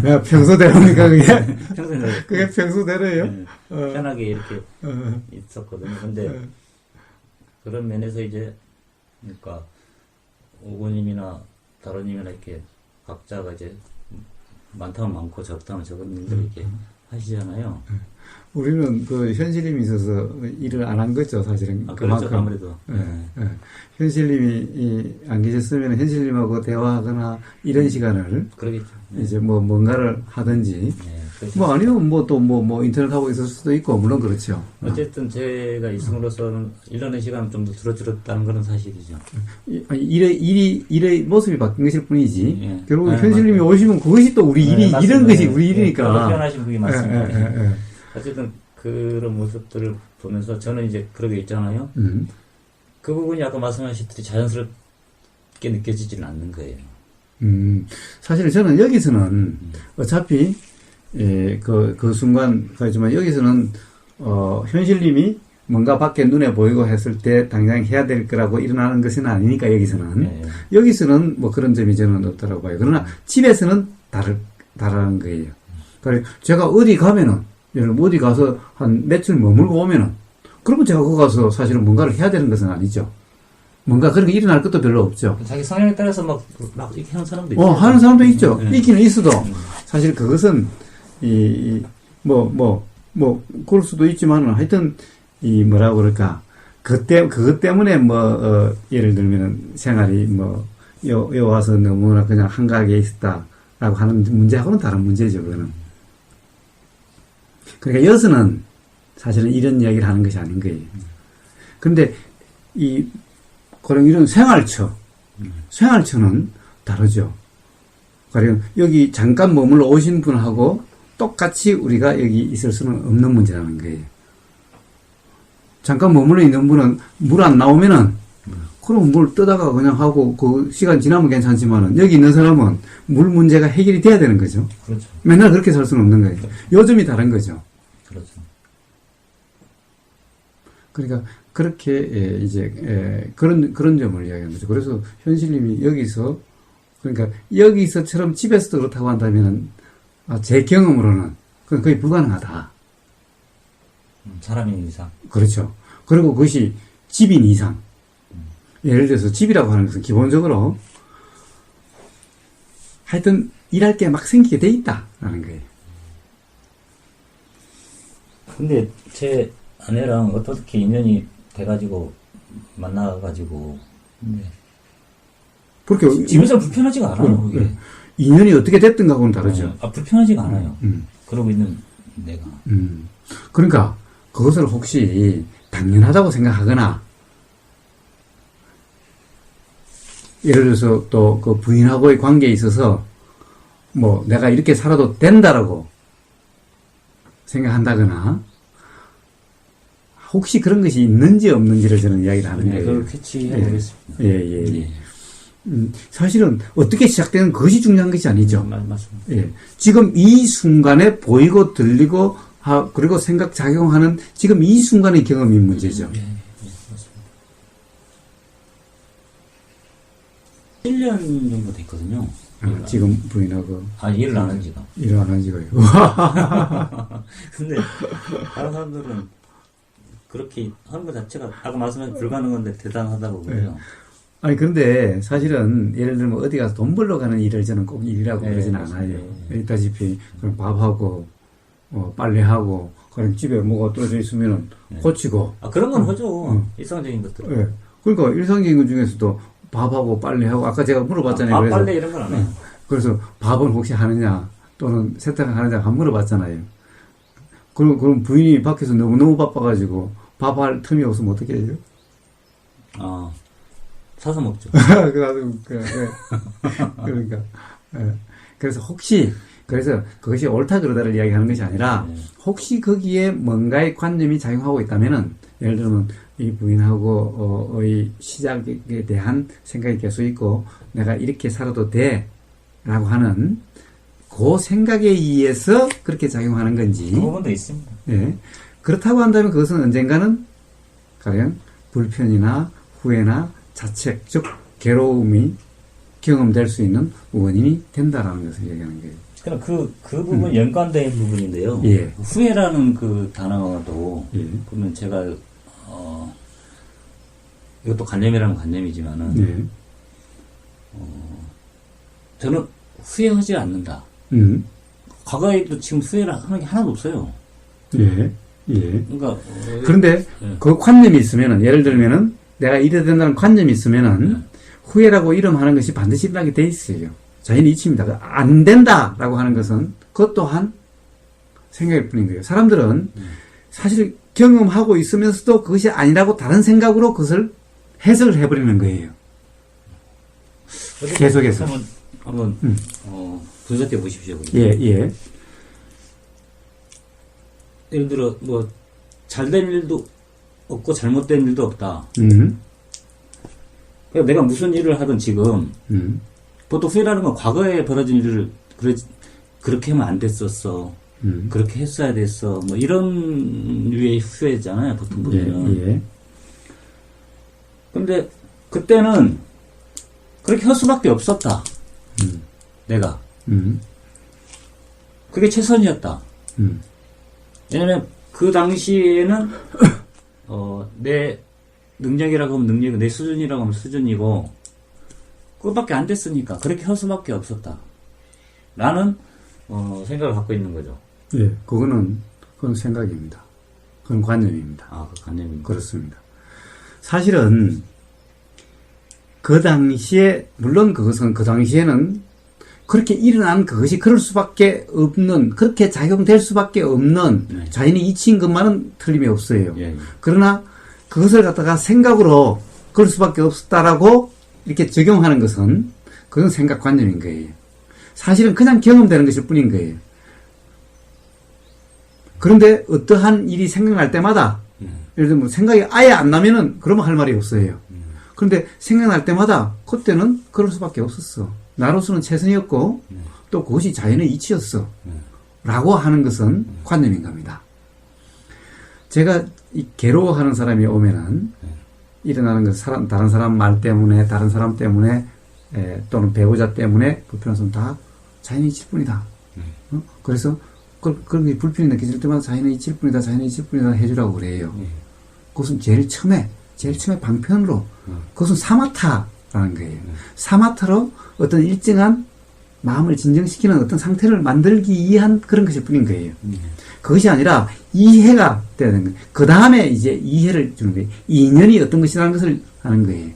야, 평소대로입니까, 그게? 평소대로. 그게 평소대로예요? 네. 편하게 이렇게 있었거든요. 근데 그런 면에서 이제 그러니까 오고님이나 다로님이나 이렇게 각자가 이제 많다면 많고 적다면 적은 일들 이렇게 하시잖아요. 우리는 그 현실님이 있어서 일을 안 한 거죠, 사실은. 그렇죠, 아무래도. 현실님이 안 계셨으면 현실님하고 대화하거나 이런 시간을. 그러겠죠. 이제 뭐 뭔가를 하든지. 그렇죠. 뭐 아니면 뭐 또 뭐 인터넷 하고 있을 수도 있고, 물론 그렇죠. 어쨌든 제가 있음으로써는 일하는 시간은 좀 더 줄어들었다는 것은 사실이죠. 일의 모습이 바뀐 것일 뿐이지. 결국 네, 현실님이 맞아요. 오시면 그것이 또 우리 일이, 이런 것이 우리 일이니까. 표현하신 그게 맞습니다. 어쨌든 그런 모습들을 보면서 저는 이제 그러게 있잖아요. 그 부분이 아까 말씀하셨듯이 자연스럽게 느껴지지는 않는 거예요. 사실 저는 여기서는 어차피 그 순간 그렇지만 여기서는 현실님이 뭔가 밖에 눈에 보이고 했을 때 당장 해야 될 거라고 일어나는 것은 아니니까 여기서는 여기서는 뭐 그런 점이 저는 없다라고 봐요. 그러나 집에서는 다르는 거예요. 그러니까 제가 어디 가면은 예를 들면 어디 가서 한 며칠 머물고 오면은 그러면 제가 거기 가서 사실은 뭔가를 해야 되는 것은 아니죠. 뭔가 그런 게 일어날 것도 별로 없죠. 자기 성향에 따라서 막 이렇게 하는 사람도 있죠. 하는 사람도 있죠. 있기는 있어도 사실 그것은 그럴 수도 있지만은 하여튼 뭐라고 그럴까 그것 때문에 예를 들면은 생활이 여 와서 너무나 그냥 한가하게 있었다라고 하는 문제하고는 다른 문제죠. 그거는. 그러니까 여기서는 사실은 이런 이야기를 하는 것이 아닌 거예요. 그런데 그런 이런 생활처는 다르죠. 가령 여기 잠깐 머물러 오신 분하고 똑같이 우리가 여기 있을 수는 없는 문제라는 거예요. 잠깐 머물러 있는 분은 물 안 나오면은 그럼 물 떠다가 그냥 하고 그 시간 지나면 괜찮지만은 여기 있는 사람은 물 문제가 해결이 돼야 되는 거죠. 그렇죠. 맨날 그렇게 살 수는 없는 거예요. 요즘이 다른 거죠. 그렇죠. 그러니까 그렇게 그런 점을 이야기하는 거죠. 그래서 현실님이 여기서 그러니까 여기서처럼 집에서도 그렇다고 한다면은 제 경험으로는 그건 거의 불가능하다. 사람인 이상. 그렇죠. 그리고 그것이 집인 이상. 예를 들어서 집이라고 하는 것은 기본적으로 하여튼 일할 게 막 생기게 돼 있다라는 거예요. 근데 제 아내랑 어떻게 인연이 돼가지고 만나가지고 그렇게 집에서 불편하지가 않아요. 그게. 인연이 어떻게 됐든 하고는 다르죠. 불편하지가 않아요. 그러고 있는 내가. 그러니까 그것을 혹시 당연하다고 생각하거나 예를 들어서 또 그 부인하고의 관계에 있어서 뭐 내가 이렇게 살아도 된다라고 생각한다거나 혹시 그런 것이 있는지 없는지를 저는 이야기를 하는 거예요. 그걸 캐치해 보겠습니다. 예. 사실은 어떻게 시작되는 것이 중요한 것이 아니죠. 맞습니다. 예. 지금 이 순간에 보이고 들리고 그리고 생각 작용하는 지금 이 순간의 경험이 문제죠. 맞습니다. 1년 정도 됐거든요. 지금 부인하고. 일을 안 한 지가. 일을 안 한 지가요. 근데, 다른 사람들은 그렇게 하는 것 자체가, 아까 말씀하신 불가능한데 대단하다고 그래요. 아니, 그런데 사실은 예를 들면 어디 가서 돈 벌러 가는 일을 저는 꼭 일이라고 그러진 않아요. 있다시피, 그럼 밥하고, 빨래하고, 그럼 집에 뭐가 떨어져 있으면 고치고. 그런 건 하죠. 일상적인 것들. 예. 그러니까 일상적인 것 중에서도 밥하고 빨래하고 아까 제가 물어봤잖아요. 밥, 그래서 빨래 이런 건 안 해요. 그래서 밥은 혹시 하느냐 또는 세탁을 하느냐 한번 물어봤잖아요. 그럼 부인이 밖에서 너무 바빠가지고 밥할 틈이 없으면 어떻게 해요? 사서 먹죠. 그러니까 그래서 혹시 그래서 그것이 옳다 그러다를 이야기하는 것이 아니라 혹시 거기에 뭔가의 관념이 작용하고 있다면은 예를 들면 이 부인하고의 시작에 대한 생각이 계속 있고 내가 이렇게 살아도 돼 라고 하는 그 생각에 의해서 그렇게 작용하는 건지 그 부분도 있습니다. 예. 그렇다고 한다면 그것은 언젠가는 가령 불편이나 후회나 자책 즉 괴로움이 경험될 수 있는 원인이 된다라는 것을 얘기하는 거예요. 그럼 그 부분 연관된 부분인데요. 예. 후회라는 그 단어도 보면 제가 이것도 관념이라는 관념이지만은 저는 후회하지 않는다. 과거에도 지금 후회를 하는 게 하나도 없어요. 예. 그러니까 그런데 그 관념이 있으면은 예를 들면은 내가 이래야 된다는 관념이 있으면은 후회라고 이름하는 것이 반드시 일어나게 돼 있어요. 자연의 이치입니다. 안 된다라고 하는 것은 그것 또한 생각일 뿐인 거예요. 사람들은 사실 경험하고 있으면서도 그것이 아니라고 다른 생각으로 그것을 해석을 해버리는 거예요. 계속해서. 한번 분석해 보십시오. 예. 예를 들어 뭐 잘된 일도 없고 잘못된 일도 없다. 그러니까 내가 무슨 일을 하든 지금 보통 후회라는 건 과거에 벌어진 일을 그렇게 하면 안 됐었어. 그렇게 했어야 됐어. 뭐 이런 류의 후회잖아요. 보통 보면. 예. 근데 그때는 그렇게 할 수밖에 없었다. 내가. 그게 최선이었다. 왜냐면 그 당시에는 내 능력이라고 하면 능력이고 내 수준이라고 하면 수준이고 그것밖에 안 됐으니까 그렇게 할 수밖에 없었다. 라는 생각을 갖고 있는 거죠. 예, 그건 생각입니다. 그건 관념입니다. 그 관념입니다. 그렇습니다. 사실은 그 당시에 물론 그것은 그 당시에는 그렇게 일어난 그것이 그럴 수밖에 없는 그렇게 작용될 수밖에 없는 자연의 이치인 것만은 틀림이 없어요. 그러나 그것을 갖다가 생각으로 그럴 수밖에 없었다라고 이렇게 적용하는 것은 그건 생각관념인 거예요. 사실은 그냥 경험되는 것일 뿐인 거예요. 그런데 어떠한 일이 생각날 때마다 예를 들면 생각이 아예 안 나면은 그러면 할 말이 없어요. 그런데 생각날 때마다 그때는 그럴 수밖에 없었어. 나로서는 최선이었고 또 그것이 자연의 이치였어. 라고 하는 것은 관념인 겁니다. 제가 이 괴로워하는 사람이 오면은 일어나는 것, 다른 사람 말 때문에, 다른 사람 때문에, 또는 배우자 때문에 불편한 것은 다 자연의 이치일 뿐이다. 그래서 그런 게 불편이 느껴질 때마다 자연의 이치일 뿐이다, 자연의 이치일 뿐이다 해주라고 그래요. 그것은 제일 처음에 방편으로, 그것은 사마타라는 거예요. 사마타로 어떤 일정한 마음을 진정시키는 어떤 상태를 만들기 위한 그런 것일 뿐인 거예요. 그것이 아니라 이해가 돼야 되는 거예요. 그 다음에 이제 이해를 주는 거예요. 인연이 어떤 것이라는 것을 하는 거예요.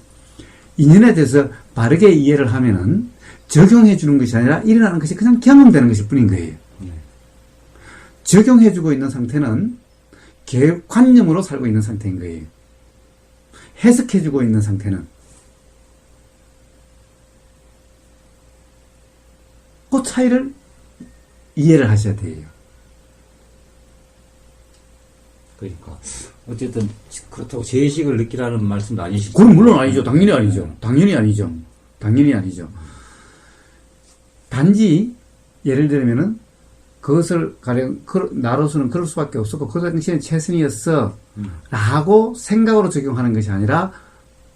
인연에 대해서 바르게 이해를 하면은 적용해 주는 것이 아니라 일어나는 것이 그냥 경험되는 것일 뿐인 거예요. 적용해 주고 있는 상태는 관념으로 살고 있는 상태인 거예요. 해석해 주고 있는 상태는 그 차이를 이해를 하셔야 돼요. 그러니까 어쨌든 그렇다고 제식을 느끼라는 말씀도 아니시죠? 그건 물론 아니죠. 당연히 아니죠. 당연히 아니죠. 당연히 아니죠. 단지 예를 들면은 그것을 가령 나로서는 그럴 수밖에 없었고 그 당시에는 최선이었어 라고 생각으로 적용하는 것이 아니라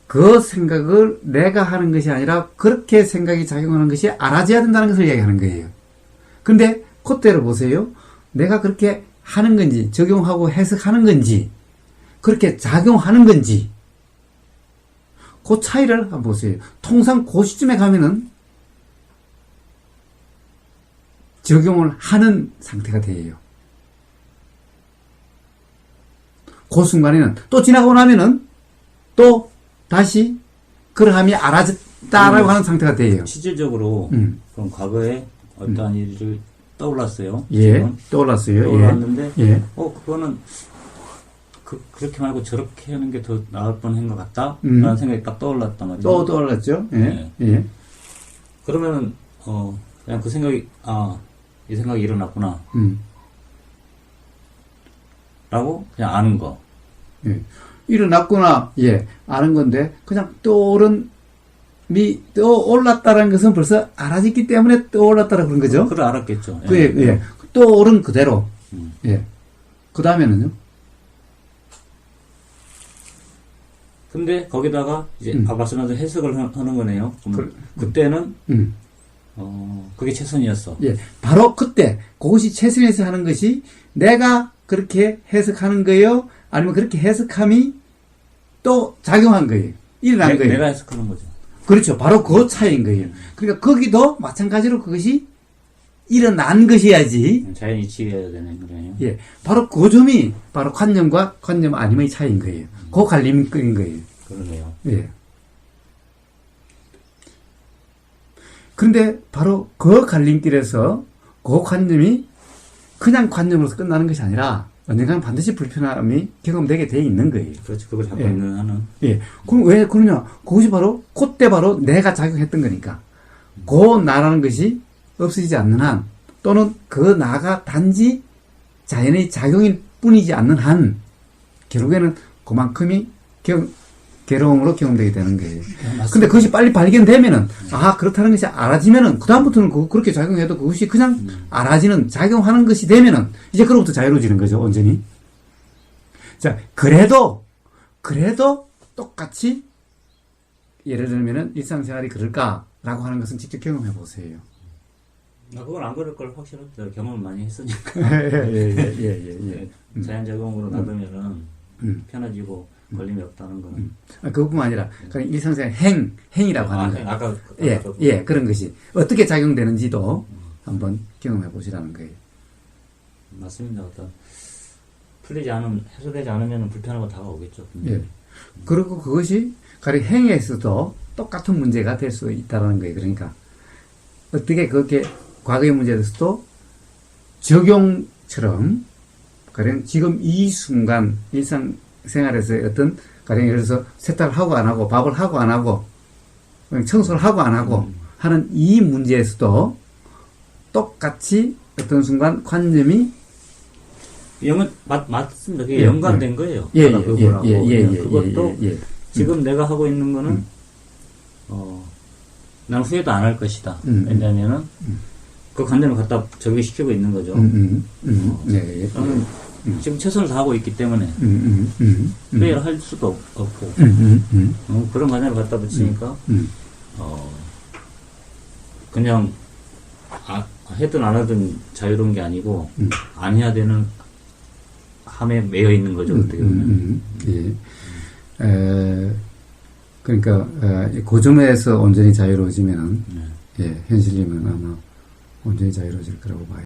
그 생각을 내가 하는 것이 아니라 그렇게 생각이 작용하는 것이 알아져야 된다는 것을 이야기하는 거예요. 근데 그때를 보세요. 내가 그렇게 하는 건지 적용하고 해석하는 건지 그렇게 작용하는 건지 그 차이를 한번 보세요. 통상 그 시점에 가면은 적용을 하는 상태가 돼요. 그 순간에는 또 지나가고 나면은 또 다시 그러함이 알아졌다라고 하는 상태가 돼요. 실질적으로 그럼 과거에 어떠한 일을 떠올랐어요. 예, 지금? 떠올랐어요. 떠올랐는데 예. 그거는 그렇게 말고 저렇게 하는 게 더 나을 뻔한 것 같다 라는 생각이 딱 떠올랐단 말이죠. 또 떠올랐죠. 예. 네. 예. 그러면은 그냥 그 생각이 이 생각이 일어났구나 라고 그냥 아는 거. 예. 일어났구나. 예. 아는 건데 그냥 떠올랐다는 것은 벌써 알아졌기 때문에 떠올랐다라 그런 거죠. 그걸 알았겠죠. 예. 예. 떠오른 그대로. 예. 그 다음에는요. 근데 거기다가 이제 말씀하신 해석을 하는 거네요. 그때는 그게 최선이었어. 예. 바로 그때 그것이 최선에서 하는 것이 내가 그렇게 해석하는 거예요. 아니면 그렇게 해석함이 또 작용한 거예요. 일어난 거예요. 내가 해석하는 거죠. 그렇죠. 바로 그 차이인 거예요. 그러니까 거기도 마찬가지로 그것이 일어난 것이야지. 자연이 이치해야 되는 거네요. 예. 바로 그 점이 바로 관념과 관념 아님의 차이인 거예요. 그 갈림인 거예요. 그러네요. 예. 그런데 바로 그 갈림길에서 그 관념이 그냥 관념으로서 끝나는 것이 아니라 언젠가는 반드시 불편함이 경험되게 돼 있는 거예요. 그렇죠. 그걸 잡고 있는 하는. 예. 그럼 왜 그러냐? 그것이 바로, 그때 바로 내가 작용했던 거니까. 그 나라는 것이 없어지지 않는 한, 또는 그 나가 단지 자연의 작용일 뿐이지 않는 한, 결국에는 그만큼이 괴로움으로 경험되게 되는 거예요. 근데 그것이 빨리 발견되면은, 그렇다는 것이 알아지면은, 그다음부터는 그렇게 작용해도 그것이 그냥 알아지는, 작용하는 것이 되면은, 이제 그로부터 자유로워지는 거죠, 온전히. 자, 그래도 똑같이, 예를 들면은 일상생활이 그럴까라고 하는 것은 직접 경험해 보세요. 그건 안 그럴 걸 확실하죠. 경험을 많이 했으니까. 예. 자연적용으로 놔두면은 편해지고 걸림이 없다는 거는. 그것뿐만 아니라 그냥 일상생활 행이라고 하는 거예요. 아까 예, 그런 것이 어떻게 작용되는지도 한번 경험해 보시라는 거예요. 맞습니다. 해소되지 않으면 불편하고 다가오겠죠. 예. 그리고 그것이 가령 행에서도 똑같은 문제가 될 수 있다는 거예요. 그러니까 어떻게 그렇게 과거의 문제에서도 적용처럼 가령 지금 이 순간 일상생활에서의 어떤 가령 예를 들어서 세탁을 하고 안 하고 밥을 하고 안 하고 청소를 하고 안 하고 하는 이 문제에서도 똑같이 어떤 순간 관념이 맞습니다. 그게 연관된 거예요. 예. 그것도 지금 내가 하고 있는 거는, 난 후회도 안 할 것이다. 왜냐면은, 그 관점을 갖다 적용시키고 있는 거죠. 네. 저는 지금 최선을 다하고 있기 때문에, 후회를 할 수도 없고, 그런 관점을 갖다 붙이니까, 그냥, 해든 안 하든 자유로운 게 아니고, 안 해야 되는 함에 매여 있는 거죠, 어떻게 보면. 예. 그러니까, 그 점에서 온전히 자유로워지면, 예, 현실님은 아마 온전히 자유로워질 거라고 봐요.